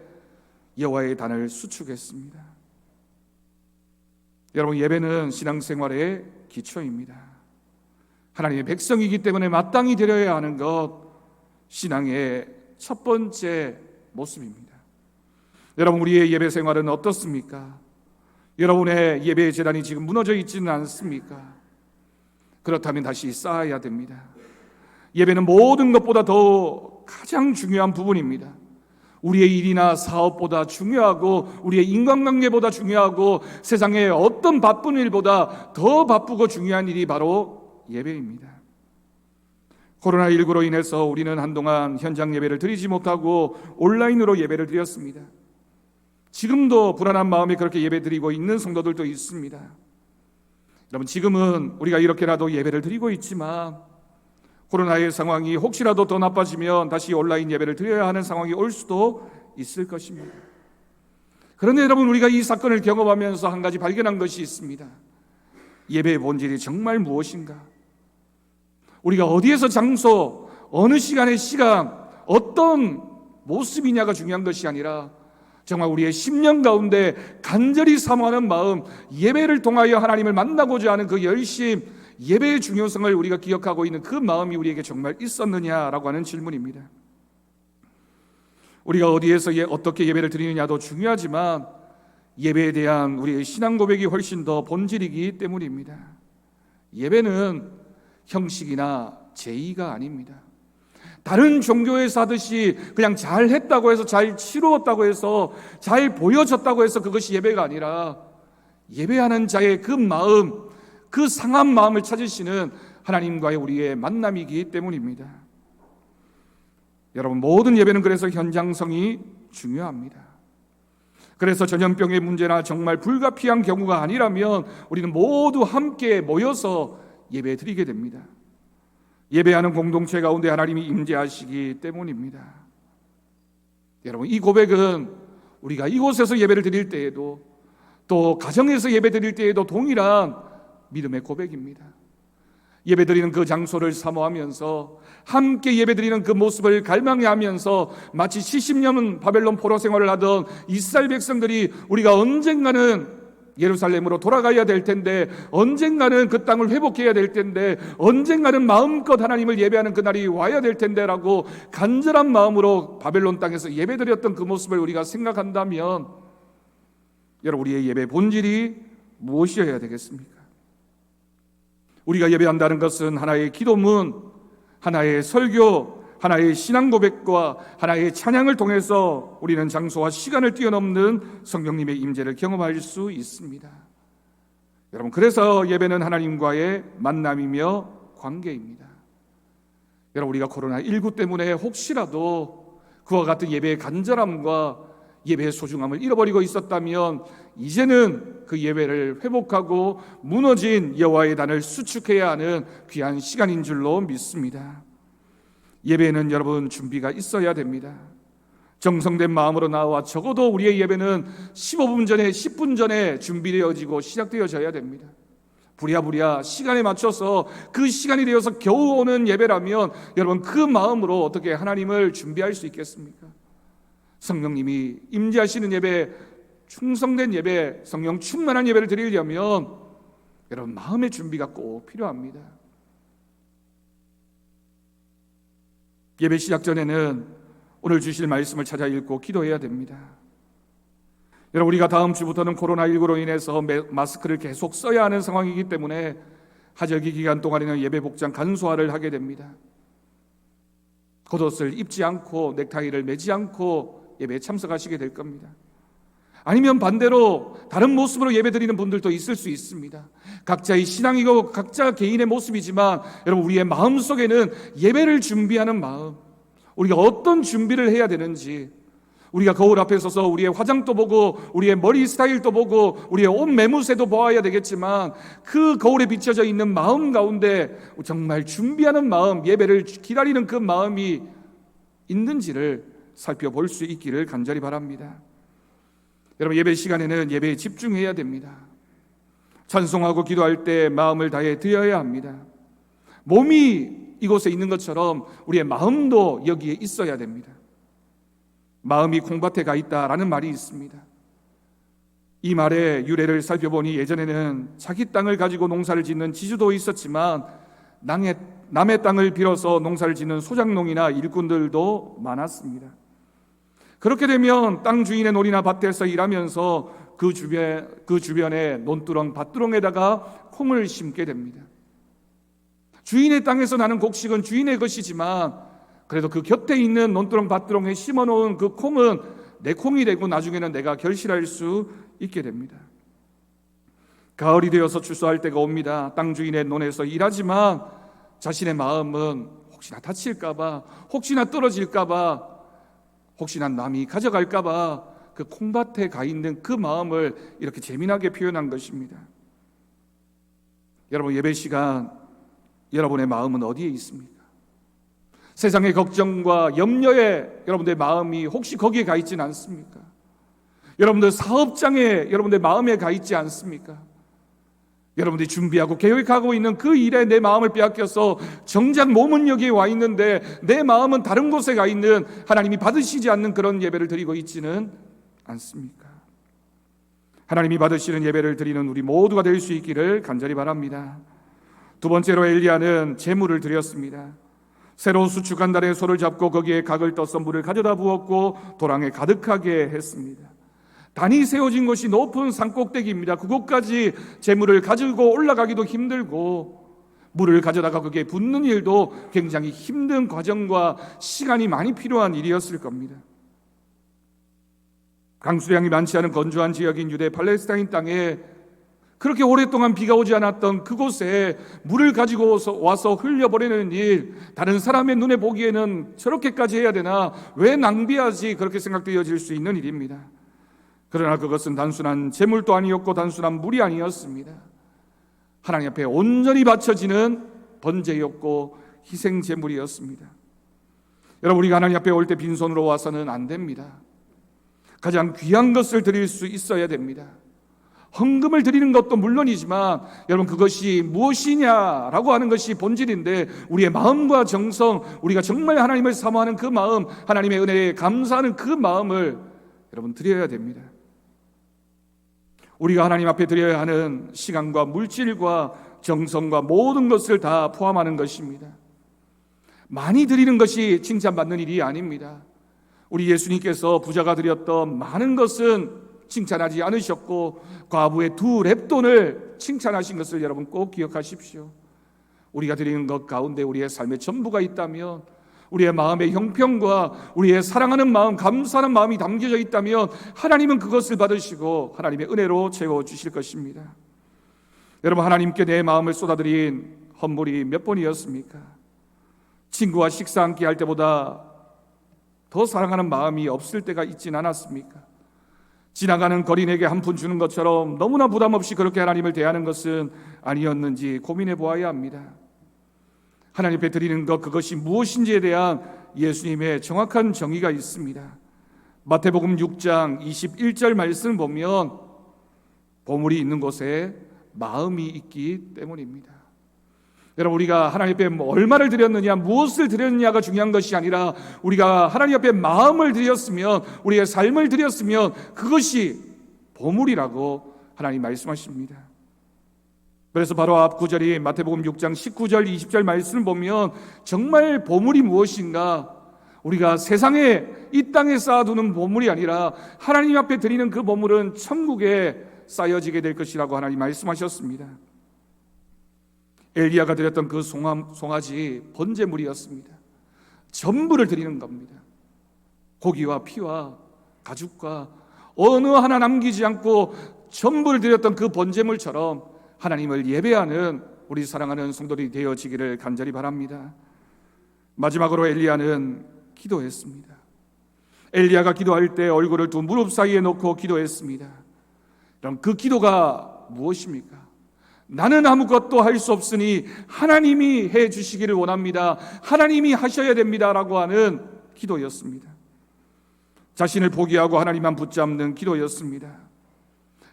여호와의 단을 수축했습니다. 여러분, 예배는 신앙생활의 기초입니다. 하나님의 백성이기 때문에 마땅히 드려야 하는 것, 신앙의 첫 번째 모습입니다. 여러분, 우리의 예배 생활은 어떻습니까? 여러분의 예배의 제단이 지금 무너져 있지는 않습니까? 그렇다면 다시 쌓아야 됩니다. 예배는 모든 것보다 더 가장 중요한 부분입니다. 우리의 일이나 사업보다 중요하고 우리의 인간관계보다 중요하고 세상의 어떤 바쁜 일보다 더 바쁘고 중요한 일이 바로 예배입니다. 코로나19로 인해서 우리는 한동안 현장 예배를 드리지 못하고 온라인으로 예배를 드렸습니다. 지금도 불안한 마음에 그렇게 예배드리고 있는 성도들도 있습니다. 여러분, 지금은 우리가 이렇게라도 예배를 드리고 있지만 코로나의 상황이 혹시라도 더 나빠지면 다시 온라인 예배를 드려야 하는 상황이 올 수도 있을 것입니다. 그런데 여러분, 우리가 이 사건을 경험하면서 한 가지 발견한 것이 있습니다. 예배의 본질이 정말 무엇인가? 우리가 어디에서 장소, 어느 시간의 시간, 어떤 모습이냐가 중요한 것이 아니라 정말 우리의 심령 가운데 간절히 사모하는 마음, 예배를 통하여 하나님을 만나고자 하는 그 열심, 예배의 중요성을 우리가 기억하고 있는 그 마음이 우리에게 정말 있었느냐라고 하는 질문입니다. 우리가 어디에서 어떻게 예배를 드리느냐도 중요하지만 예배에 대한 우리의 신앙 고백이 훨씬 더 본질이기 때문입니다. 예배는 형식이나 제의가 아닙니다. 다른 종교에서 하듯이 그냥 잘 했다고 해서, 잘 치루었다고 해서, 잘 보여졌다고 해서 그것이 예배가 아니라 예배하는 자의 그 마음, 그 상한 마음을 찾으시는 하나님과의 우리의 만남이기 때문입니다. 여러분, 모든 예배는 그래서 현장성이 중요합니다. 그래서 전염병의 문제나 정말 불가피한 경우가 아니라면 우리는 모두 함께 모여서 예배 드리게 됩니다. 예배하는 공동체 가운데 하나님이 임재하시기 때문입니다. 여러분, 이 고백은 우리가 이곳에서 예배를 드릴 때에도 또 가정에서 예배 드릴 때에도 동일한 믿음의 고백입니다. 예배 드리는 그 장소를 사모하면서 함께 예배 드리는 그 모습을 갈망해하면서 마치 70년 바벨론 포로 생활을 하던 이스라엘 백성들이 우리가 언젠가는 예루살렘으로 돌아가야 될 텐데, 언젠가는 그 땅을 회복해야 될 텐데, 언젠가는 마음껏 하나님을 예배하는 그날이 와야 될 텐데라고 간절한 마음으로 바벨론 땅에서 예배드렸던 그 모습을 우리가 생각한다면, 여러분, 우리의 예배 본질이 무엇이어야 되겠습니까? 우리가 예배한다는 것은 하나의 기도문, 하나의 설교, 하나의 신앙 고백과 하나의 찬양을 통해서 우리는 장소와 시간을 뛰어넘는 성령님의 임재를 경험할 수 있습니다. 여러분, 그래서 예배는 하나님과의 만남이며 관계입니다. 여러분, 우리가 코로나19 때문에 혹시라도 그와 같은 예배의 간절함과 예배의 소중함을 잃어버리고 있었다면 이제는 그 예배를 회복하고 무너진 여호와의 단을 수축해야 하는 귀한 시간인 줄로 믿습니다. 예배는 여러분 준비가 있어야 됩니다. 정성된 마음으로 나와 적어도 우리의 예배는 15분 전에 10분 전에 준비되어지고 시작되어져야 됩니다. 부랴부랴 시간에 맞춰서 그 시간이 되어서 겨우 오는 예배라면 여러분 그 마음으로 어떻게 하나님을 준비할 수 있겠습니까? 성령님이 임재하시는 예배, 충성된 예배, 성령 충만한 예배를 드리려면 여러분 마음의 준비가 꼭 필요합니다. 예배 시작 전에는 오늘 주실 말씀을 찾아 읽고 기도해야 됩니다. 여러분, 우리가 다음 주부터는 코로나19로 인해서 마스크를 계속 써야 하는 상황이기 때문에 하절기 기간 동안에는 예배 복장 간소화를 하게 됩니다. 겉옷을 입지 않고 넥타이를 매지 않고 예배에 참석하시게 될 겁니다. 아니면 반대로 다른 모습으로 예배드리는 분들도 있을 수 있습니다. 각자의 신앙이고 각자 개인의 모습이지만 여러분 우리의 마음속에는 예배를 준비하는 마음, 우리가 어떤 준비를 해야 되는지, 우리가 거울 앞에 서서 우리의 화장도 보고 우리의 머리 스타일도 보고 우리의 옷 매무새도 보아야 되겠지만 그 거울에 비춰져 있는 마음 가운데 정말 준비하는 마음, 예배를 기다리는 그 마음이 있는지를 살펴볼 수 있기를 간절히 바랍니다. 여러분, 예배 시간에는 예배에 집중해야 됩니다. 찬송하고 기도할 때 마음을 다해 드려야 합니다. 몸이 이곳에 있는 것처럼 우리의 마음도 여기에 있어야 됩니다. 마음이 콩밭에 가 있다라는 말이 있습니다. 이 말의 유래를 살펴보니 예전에는 자기 땅을 가지고 농사를 짓는 지주도 있었지만 남의 땅을 빌어서 농사를 짓는 소작농이나 일꾼들도 많았습니다. 그렇게 되면 땅 주인의 논이나 밭에서 일하면서 그 주변에 논두렁, 밭두렁에다가 콩을 심게 됩니다. 주인의 땅에서 나는 곡식은 주인의 것이지만 그래도 그 곁에 있는 논두렁, 밭두렁에 심어놓은 그 콩은 내 콩이 되고 나중에는 내가 결실할 수 있게 됩니다. 가을이 되어서 출소할 때가 옵니다. 땅 주인의 논에서 일하지만 자신의 마음은 혹시나 다칠까봐, 혹시나 떨어질까봐, 혹시나 남이 가져갈까봐 그 콩밭에 가 있는 그 마음을 이렇게 재미나게 표현한 것입니다. 여러분, 예배 시간 여러분의 마음은 어디에 있습니까? 세상의 걱정과 염려에 여러분들의 마음이 혹시 거기에 가 있지는 않습니까? 여러분들 사업장에 여러분들 마음에 가 있지 않습니까? 여러분들이 준비하고 계획하고 있는 그 일에 내 마음을 빼앗겨서 정작 몸은 여기에 와 있는데 내 마음은 다른 곳에 가 있는, 하나님이 받으시지 않는 그런 예배를 드리고 있지는 않습니까? 하나님이 받으시는 예배를 드리는 우리 모두가 될 수 있기를 간절히 바랍니다. 두 번째로 엘리야는 제물을 드렸습니다. 새로 수축한 달에 소를 잡고 거기에 각을 떠서 물을 가져다 부었고 도랑에 가득하게 했습니다. 단이 세워진 곳이 높은 산꼭대기입니다. 그곳까지 재물을 가지고 올라가기도 힘들고 물을 가져다가 거기에 붓는 일도 굉장히 힘든 과정과 시간이 많이 필요한 일이었을 겁니다. 강수량이 많지 않은 건조한 지역인 유대 팔레스타인 땅에 그렇게 오랫동안 비가 오지 않았던 그곳에 물을 가지고 와서 흘려버리는 일, 다른 사람의 눈에 보기에는 저렇게까지 해야 되나, 왜 낭비하지, 그렇게 생각되어질 수 있는 일입니다. 그러나 그것은 단순한 제물도 아니었고 단순한 물이 아니었습니다. 하나님 앞에 온전히 바쳐지는 번제였고 희생 제물이었습니다. 여러분, 우리가 하나님 앞에 올 때 빈손으로 와서는 안 됩니다. 가장 귀한 것을 드릴 수 있어야 됩니다. 헌금을 드리는 것도 물론이지만 여러분, 그것이 무엇이냐라고 하는 것이 본질인데, 우리의 마음과 정성, 우리가 정말 하나님을 사모하는 그 마음, 하나님의 은혜에 감사하는 그 마음을 여러분 드려야 됩니다. 우리가 하나님 앞에 드려야 하는 시간과 물질과 정성과 모든 것을 다 포함하는 것입니다. 많이 드리는 것이 칭찬받는 일이 아닙니다. 우리 예수님께서 부자가 드렸던 많은 것은 칭찬하지 않으셨고, 과부의 2렙돈을 칭찬하신 것을 여러분 꼭 기억하십시오. 우리가 드리는 것 가운데 우리의 삶의 전부가 있다면, 우리의 마음의 형편과 우리의 사랑하는 마음, 감사하는 마음이 담겨져 있다면 하나님은 그것을 받으시고 하나님의 은혜로 채워주실 것입니다. 여러분, 하나님께 내 마음을 쏟아드린 헌물이 몇 번이었습니까? 친구와 식사 함께 할 때보다 더 사랑하는 마음이 없을 때가 있진 않았습니까? 지나가는 거린에게 한 푼 주는 것처럼 너무나 부담 없이 그렇게 하나님을 대하는 것은 아니었는지 고민해 보아야 합니다. 하나님 앞에 드리는 것, 그것이 무엇인지에 대한 예수님의 정확한 정의가 있습니다. 마태복음 6장 21절 말씀을 보면 보물이 있는 곳에 마음이 있기 때문입니다. 여러분, 우리가 하나님 앞에 얼마를 드렸느냐, 무엇을 드렸느냐가 중요한 것이 아니라 우리가 하나님 앞에 마음을 드렸으면, 우리의 삶을 드렸으면 그것이 보물이라고 하나님 말씀하십니다. 그래서 바로 앞 구절이 마태복음 6장 19절 20절 말씀을 보면 정말 보물이 무엇인가, 우리가 세상에 이 땅에 쌓아두는 보물이 아니라 하나님 앞에 드리는 그 보물은 천국에 쌓여지게 될 것이라고 하나님 말씀하셨습니다. 엘리야가 드렸던 그 송아지 번제물이었습니다. 전부를 드리는 겁니다. 고기와 피와 가죽과 어느 하나 남기지 않고 전부를 드렸던 그 번제물처럼 하나님을 예배하는 우리 사랑하는 성도들이 되어지기를 간절히 바랍니다. 마지막으로 엘리야는 기도했습니다. 엘리야가 기도할 때 얼굴을 2 무릎 사이에 놓고 기도했습니다. 그럼 그 기도가 무엇입니까? 나는 아무것도 할 수 없으니 하나님이 해 주시기를 원합니다. 하나님이 하셔야 됩니다. 라고 하는 기도였습니다. 자신을 포기하고 하나님만 붙잡는 기도였습니다.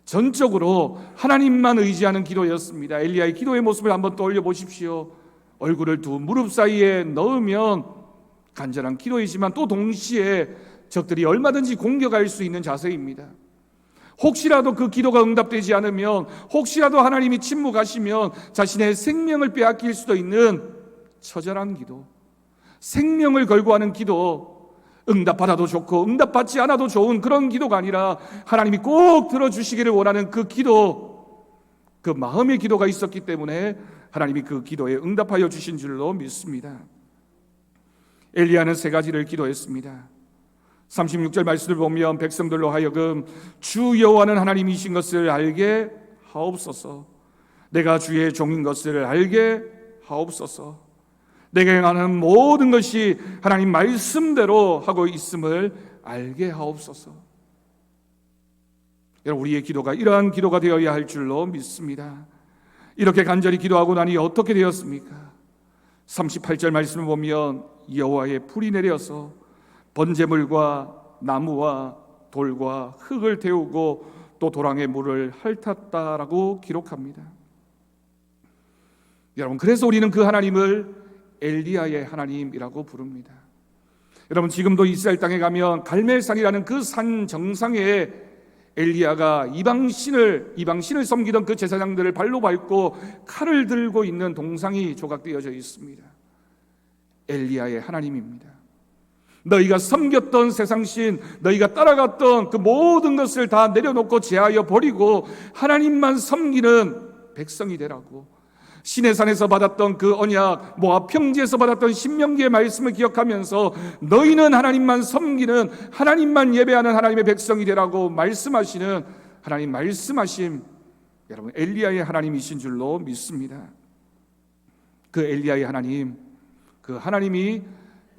전적으로 하나님만 의지하는 기도였습니다. 엘리야의 기도의 모습을 한번 떠올려 보십시오. 얼굴을 2 무릎 사이에 넣으면 간절한 기도이지만 또 동시에 적들이 얼마든지 공격할 수 있는 자세입니다. 혹시라도 그 기도가 응답되지 않으면, 혹시라도 하나님이 침묵하시면 자신의 생명을 빼앗길 수도 있는 처절한 기도, 생명을 걸고 하는 기도, 응답받아도 좋고 응답받지 않아도 좋은 그런 기도가 아니라 하나님이 꼭 들어주시기를 원하는 그 기도, 그 마음의 기도가 있었기 때문에 하나님이 그 기도에 응답하여 주신 줄로 믿습니다. 엘리야는 3가지를 기도했습니다. 36절 말씀을 보면 백성들로 하여금 주 여호와는 하나님이신 것을 알게 하옵소서, 내가 주의 종인 것을 알게 하옵소서, 내가 행하는 모든 것이 하나님 말씀대로 하고 있음을 알게 하옵소서. 여러분, 우리의 기도가 이러한 기도가 되어야 할 줄로 믿습니다. 이렇게 간절히 기도하고 나니 어떻게 되었습니까? 38절 말씀을 보면 여호와의 불이 내려서 번제물과 나무와 돌과 흙을 태우고 또 도랑의 물을 핥았다라고 기록합니다. 여러분, 그래서 우리는 그 하나님을 엘리야의 하나님이라고 부릅니다. 여러분, 지금도 이스라엘 땅에 가면 갈멜산이라는 그 산 정상에 엘리야가 이방신을 섬기던 그 제사장들을 발로 밟고 칼을 들고 있는 동상이 조각되어져 있습니다. 엘리야의 하나님입니다. 너희가 섬겼던 세상신, 너희가 따라갔던 그 모든 것을 다 내려놓고 제하여 버리고 하나님만 섬기는 백성이 되라고, 시내산에서 받았던 그 언약, 모압 평지에서 받았던 신명기의 말씀을 기억하면서 너희는 하나님만 섬기는, 하나님만 예배하는 하나님의 백성이 되라고 말씀하시는 하나님 말씀하심, 여러분 엘리야의 하나님이신 줄로 믿습니다. 그 엘리야의 하나님, 그 하나님이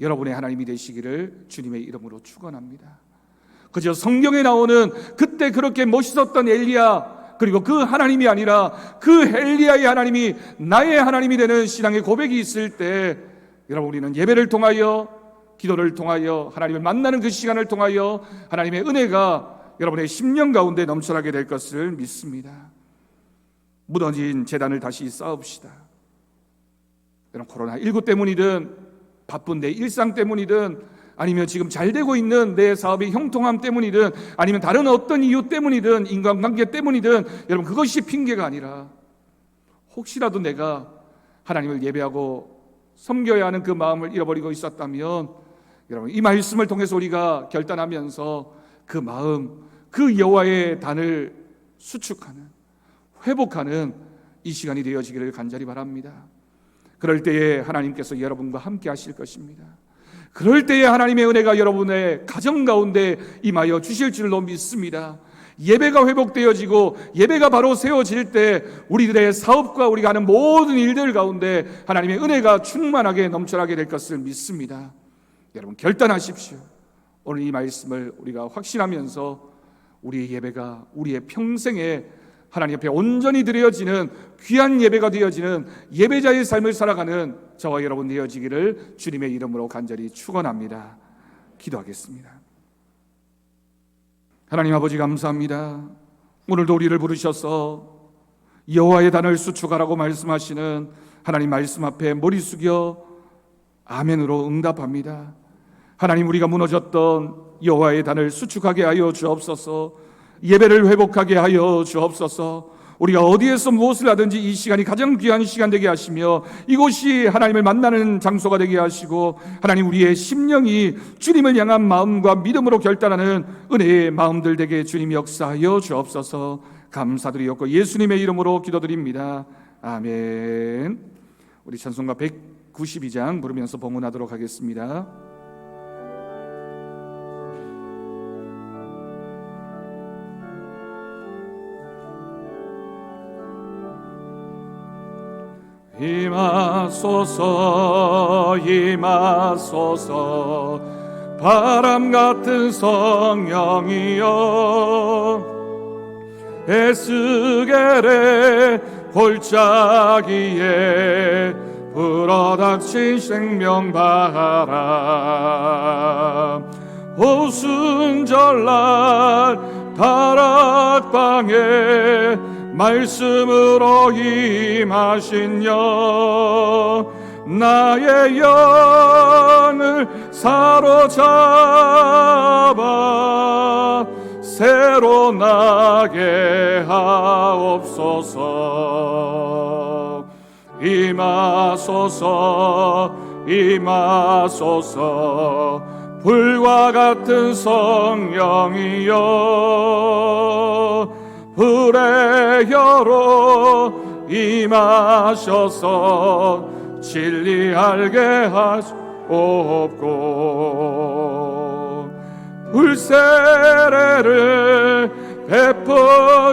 여러분의 하나님이 되시기를 주님의 이름으로 축원합니다. 그저 성경에 나오는 그때 그렇게 멋있었던 엘리야, 그리고 그 하나님이 아니라 그 엘리야의 하나님이 나의 하나님이 되는 신앙의 고백이 있을 때, 여러분, 우리는 예배를 통하여, 기도를 통하여, 하나님을 만나는 그 시간을 통하여 하나님의 은혜가 여러분의 심령 가운데 넘쳐나게 될 것을 믿습니다. 무너진 재단을 다시 쌓읍시다. 여러분, 코로나19 때문이든 바쁜 내 일상 때문이든 아니면 지금 잘 되고 있는 내 사업의 형통함 때문이든 아니면 다른 어떤 이유 때문이든 인간관계 때문이든, 여러분, 그것이 핑계가 아니라 혹시라도 내가 하나님을 예배하고 섬겨야 하는 그 마음을 잃어버리고 있었다면, 여러분, 이 말씀을 통해서 우리가 결단하면서 그 마음, 그 여호와의 단을 수축하는, 회복하는 이 시간이 되어지기를 간절히 바랍니다. 그럴 때에 하나님께서 여러분과 함께 하실 것입니다. 그럴 때에 하나님의 은혜가 여러분의 가정 가운데 임하여 주실 줄로 믿습니다. 예배가 회복되어지고 예배가 바로 세워질 때 우리들의 사업과 우리가 하는 모든 일들 가운데 하나님의 은혜가 충만하게 넘쳐나게 될 것을 믿습니다. 여러분, 결단하십시오. 오늘 이 말씀을 우리가 확신하면서 우리의 예배가 우리의 평생에 하나님 앞에 온전히 드려지는 귀한 예배가 되어지는 예배자의 삶을 살아가는 저와 여러분 되어지기를 주님의 이름으로 간절히 축원합니다. 기도하겠습니다. 하나님 아버지, 감사합니다. 오늘도 우리를 부르셔서 여호와의 단을 수축하라고 말씀하시는 하나님 말씀 앞에 머리 숙여 아멘으로 응답합니다. 하나님, 우리가 무너졌던 여호와의 단을 수축하게 하여 주옵소서. 예배를 회복하게 하여 주옵소서. 우리가 어디에서 무엇을 하든지 이 시간이 가장 귀한 시간 되게 하시며 이곳이 하나님을 만나는 장소가 되게 하시고, 하나님, 우리의 심령이 주님을 향한 마음과 믿음으로 결단하는 은혜의 마음들 되게 주님 역사하여 주옵소서. 감사드리옵고 예수님의 이름으로 기도드립니다. 아멘. 우리 찬송가 192장 부르면서 봉헌하도록 하겠습니다. 임하소서, 임하소서, 바람 같은 성령이여, 에스겔의 골짜기에 불어닥친 생명바람, 오순절날 다락방에 말씀으로 임하신 여, 나의 영을 사로잡아 새로 나게 하옵소서. 임하소서, 임하소서, 불과 같은 성령이여, 불의 혀로 임하셔서 진리 알게 하옵고, 불세례를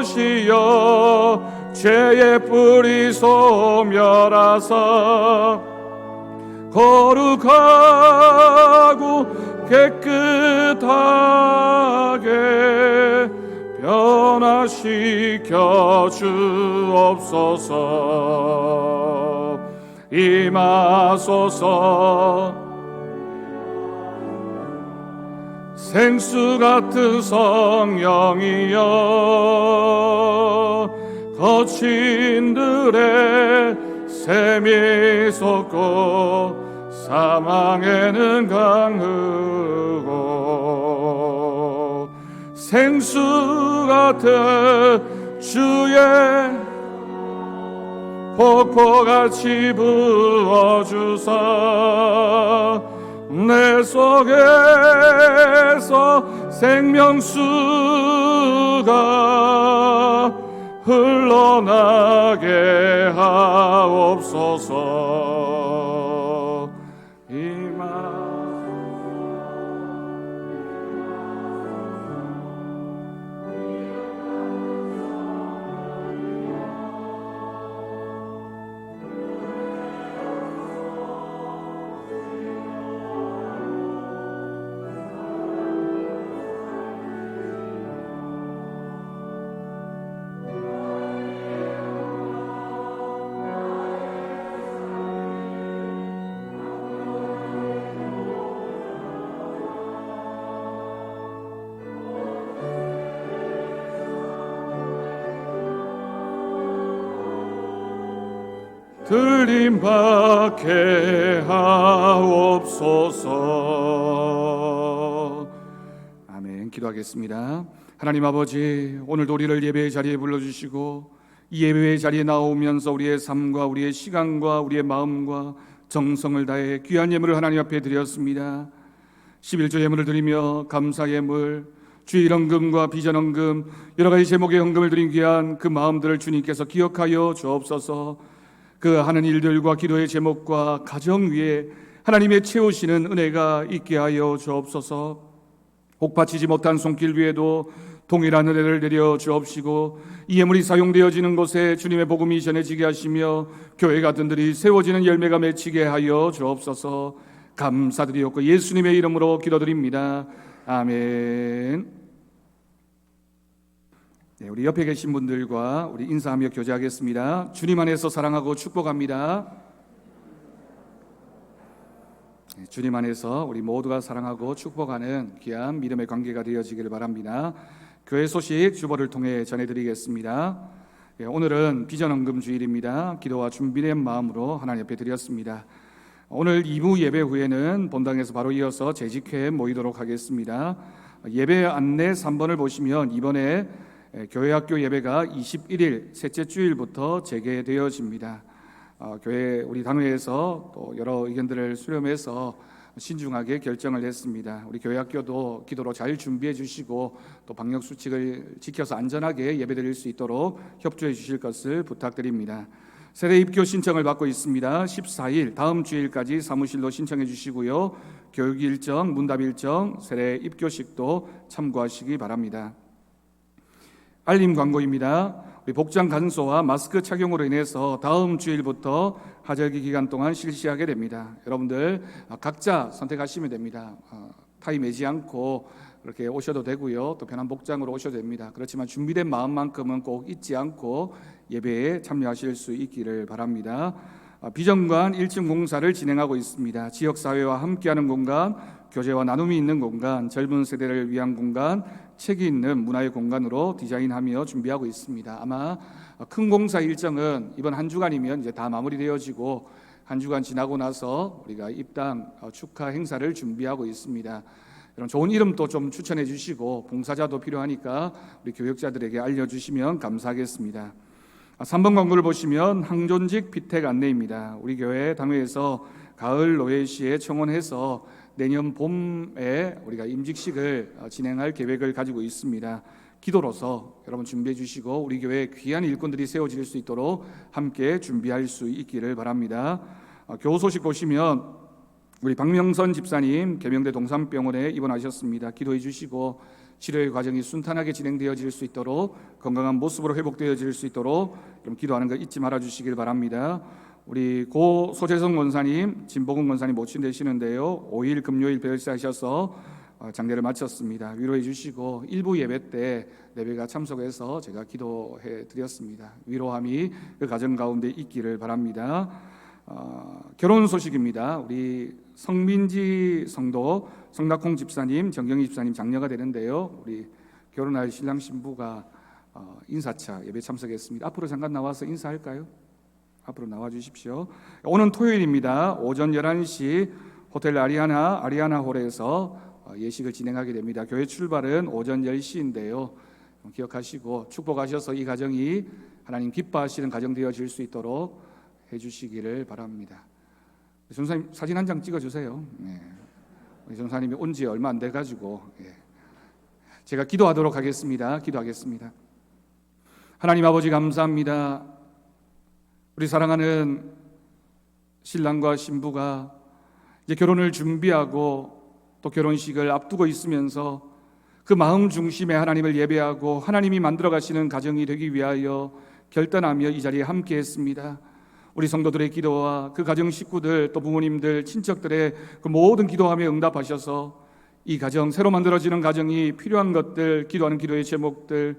베푸시어 죄의 뿌리 소멸하사 거룩하고 깨끗하게 변화시켜 주옵소서. 임하소서, 생수 같은 성령이여, 거친들의 샘이 솟고 사망에는 강하고, 생수 같은 주의 폭포같이 부어주사 내 속에서 생명수가 흘러나게 하옵소서. 들림받게 하옵소서. 아멘. 기도하겠습니다. 하나님 아버지, 오늘도 우리를 예배의 자리에 불러주시고 이 예배의 자리에 나오면서 우리의 삶과 우리의 시간과 우리의 마음과 정성을 다해 귀한 예물을 하나님 앞에 드렸습니다. 11조 예물을 드리며 감사 예물, 주일 헌금과 비전 헌금, 여러 가지 제목의 헌금을 드린 귀한 그 마음들을 주님께서 기억하여 주옵소서. 그 하는 일들과 기도의 제목과 가정 위에 하나님의 채우시는 은혜가 있게 하여 주옵소서. 혹받치지 못한 손길 위에도 동일한 은혜를 내려 주옵시고 이 예물이 사용되어지는 곳에 주님의 복음이 전해지게 하시며 교회 같은 들이 세워지는 열매가 맺히게 하여 주옵소서. 감사드리옵고 예수님의 이름으로 기도드립니다. 아멘. 네, 우리 옆에 계신 분들과 우리 인사하며 교제하겠습니다. 주님 안에서 사랑하고 축복합니다. 네, 주님 안에서 우리 모두가 사랑하고 축복하는 귀한 믿음의 관계가 되어지기를 바랍니다. 교회 소식 주보를 통해 전해드리겠습니다. 네, 오늘은 비전헌금 주일입니다. 기도와 준비된 마음으로 하나님 옆에 드렸습니다. 오늘 2부 예배 후에는 본당에서 바로 이어서 재직회에 모이도록 하겠습니다. 예배 안내 3번을 보시면 이번에 교회 학교 예배가 21일 셋째 주일부터 재개되어집니다. 교회 우리 당회에서 또 여러 의견들을 수렴해서 신중하게 결정을 했습니다. 우리 교회 학교도 기도로 잘 준비해 주시고 또 방역 수칙을 지켜서 안전하게 예배드릴 수 있도록 협조해 주실 것을 부탁드립니다. 세례 입교 신청을 받고 있습니다. 14일 다음 주일까지 사무실로 신청해 주시고요. 교육 일정, 문답 일정, 세례 입교식도 참고하시기 바랍니다. 알림 광고입니다. 우리 복장 간소와 마스크 착용으로 인해서 다음 주일부터 하절기 기간 동안 실시하게 됩니다. 여러분들 각자 선택하시면 됩니다. 타이 매지 않고 그렇게 오셔도 되고요. 또 편한 복장으로 오셔도 됩니다. 그렇지만 준비된 마음만큼은 꼭 잊지 않고 예배에 참여하실 수 있기를 바랍니다. 비전관 1층 공사를 진행하고 있습니다. 지역사회와 함께하는 공간, 교제와 나눔이 있는 공간, 젊은 세대를 위한 공간, 책이 있는 문화의 공간으로 디자인하며 준비하고 있습니다. 아마 큰 공사 일정은 이번 한 주간이면 이제 다 마무리되어지고 한 주간 지나고 나서 우리가 입당 축하 행사를 준비하고 있습니다. 이런 좋은 이름도 좀 추천해 주시고 봉사자도 필요하니까 우리 교역자들에게 알려주시면 감사하겠습니다. 3번 광고를 보시면 항존직 피택 안내입니다. 우리 교회 당회에서 가을 노예시에 청원해서 내년 봄에 우리가 임직식을 진행할 계획을 가지고 있습니다. 기도로서 여러분 준비해 주시고 우리 교회 귀한 일꾼들이 세워질 수 있도록 함께 준비할 수 있기를 바랍니다. 교우 소식 보시면 우리 박명선 집사님 계명대 동산병원에 입원하셨습니다. 기도해 주시고 치료의 과정이 순탄하게 진행되어질 수 있도록 건강한 모습으로 회복되어질 수 있도록 좀 기도하는 거 잊지 말아 주시길 바랍니다. 우리 고 소재성 원사님, 진보근 원사님 모친되시는데요. 5일 금요일 별세하셔서 장례를 마쳤습니다. 위로해 주시고 일부 예배 때 예배가 참석해서 제가 기도해 드렸습니다. 위로함이 그 가정 가운데 있기를 바랍니다. 결혼 소식입니다. 우리 성민지 성도 성낙홍 집사님, 정경희 집사님 장녀가 되는데요. 우리 결혼할 신랑 신부가 인사차 예배 참석했습니다. 앞으로 잠깐 나와서 인사할까요? 앞으로 나와 주십시오. 오는 토요일입니다. 오전 11시 호텔 아리아나 홀에서 예식을 진행하게 됩니다. 교회 출발은 오전 10시인데요. 기억하시고 축복하셔서 이 가정이 하나님 기뻐하시는 가정 되어질 수 있도록 해주시기를 바랍니다. 전사님 사진 한 장 찍어주세요. 네. 우리 전사님이 온 지 얼마 안 돼가지고 제가 기도하도록 하겠습니다. 기도하겠습니다. 하나님 아버지 감사합니다. 우리 사랑하는 신랑과 신부가 이제 결혼을 준비하고 또 결혼식을 앞두고 있으면서 그 마음 중심에 하나님을 예배하고 하나님이 만들어 가시는 가정이 되기 위하여 결단하며 이 자리에 함께 했습니다. 우리 성도들의 기도와 그 가정 식구들 또 부모님들 친척들의 그 모든 기도함에 응답하셔서 이 가정 새로 만들어지는 가정이 필요한 것들 기도하는 기도의 제목들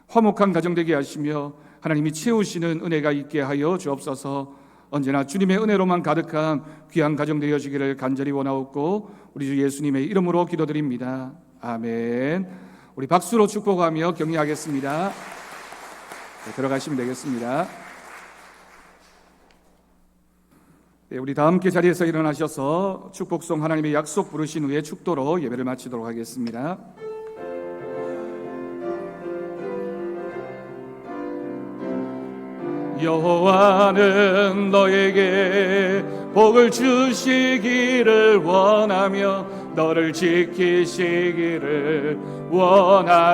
화목한 가정 되게 하시며 하나님이 채우시는 은혜가 있게 하여 주옵소서. 언제나 주님의 은혜로만 가득한 귀한 가정 되어지기를 간절히 원하옵고 우리 주 예수님의 이름으로 기도드립니다. 아멘. 우리 박수로 축복하며 격려하겠습니다. 네, 들어가시면 되겠습니다. 우리 다 함께 자리에서 일어나셔서 축복송 하나님의 약속 부르신 후에 축도로 예배를 마치도록 하겠습니다. 여호와는 너에게 복을 주시기를 원하며 너를 지키시기를 원하시며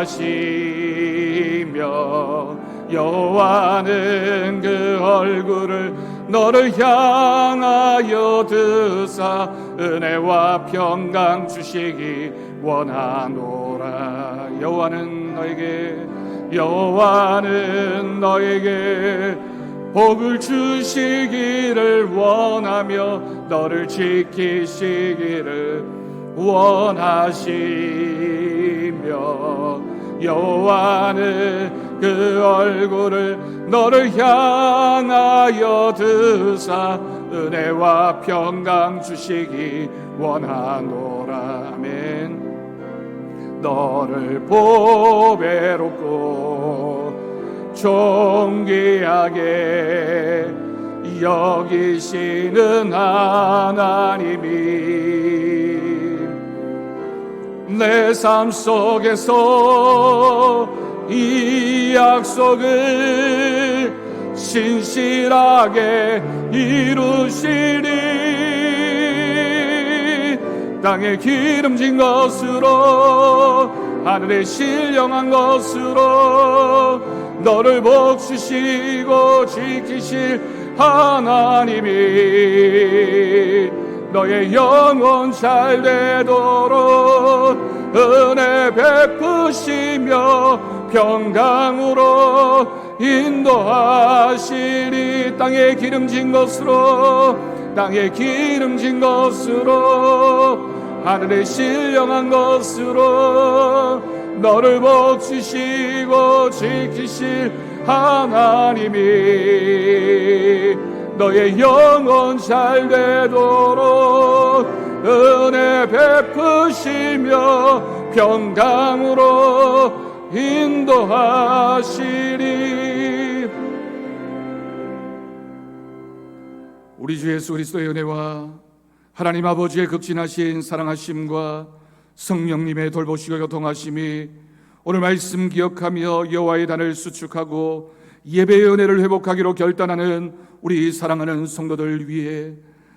여호와는 그 얼굴을 너를 향하여 드사 은혜와 평강 주시기 원하노라. 여호와는 너에게 복을 주시기를 원하며 너를 지키시기를 원하시며 여호와는 그 얼굴을 너를 향하여 드사 은혜와 평강 주시기 원하노라. 아멘. 너를 보배롭고 존귀하게 여기시는 하나님이 내 삶 속에서 이 약속을 신실하게 이루시리. 땅에 기름진 것으로 하늘에 신령한 것으로 너를 복주시고 지키실 하나님이 너의 영혼 잘 되도록 은혜 베푸시며 평강으로 인도하시리. 땅에 기름진 것으로 하늘에 신령한 것으로 너를 복주시고 지키실 하나님이 너의 영혼 잘 되도록 은혜 베푸시며 평강으로 인도하시리. 우리 주 예수 그리스도의 은혜와 하나님 아버지의 극진하신 사랑하심과 성령님의 돌보시고 교통하심이 오늘 말씀 기억하며 여호와의 단을 수축하고 예배의 은혜를 회복하기로 결단하는 우리 사랑하는 성도들 위해,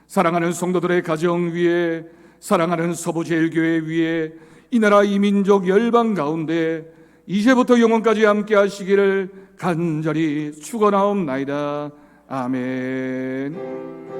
사랑하는 성도들의 가정 위에, 사랑하는 서부제일교회 위에, 이 나라 이 민족 열방 가운데 이제부터 영원까지 함께 하시기를 간절히 축원하옵나이다. 아멘.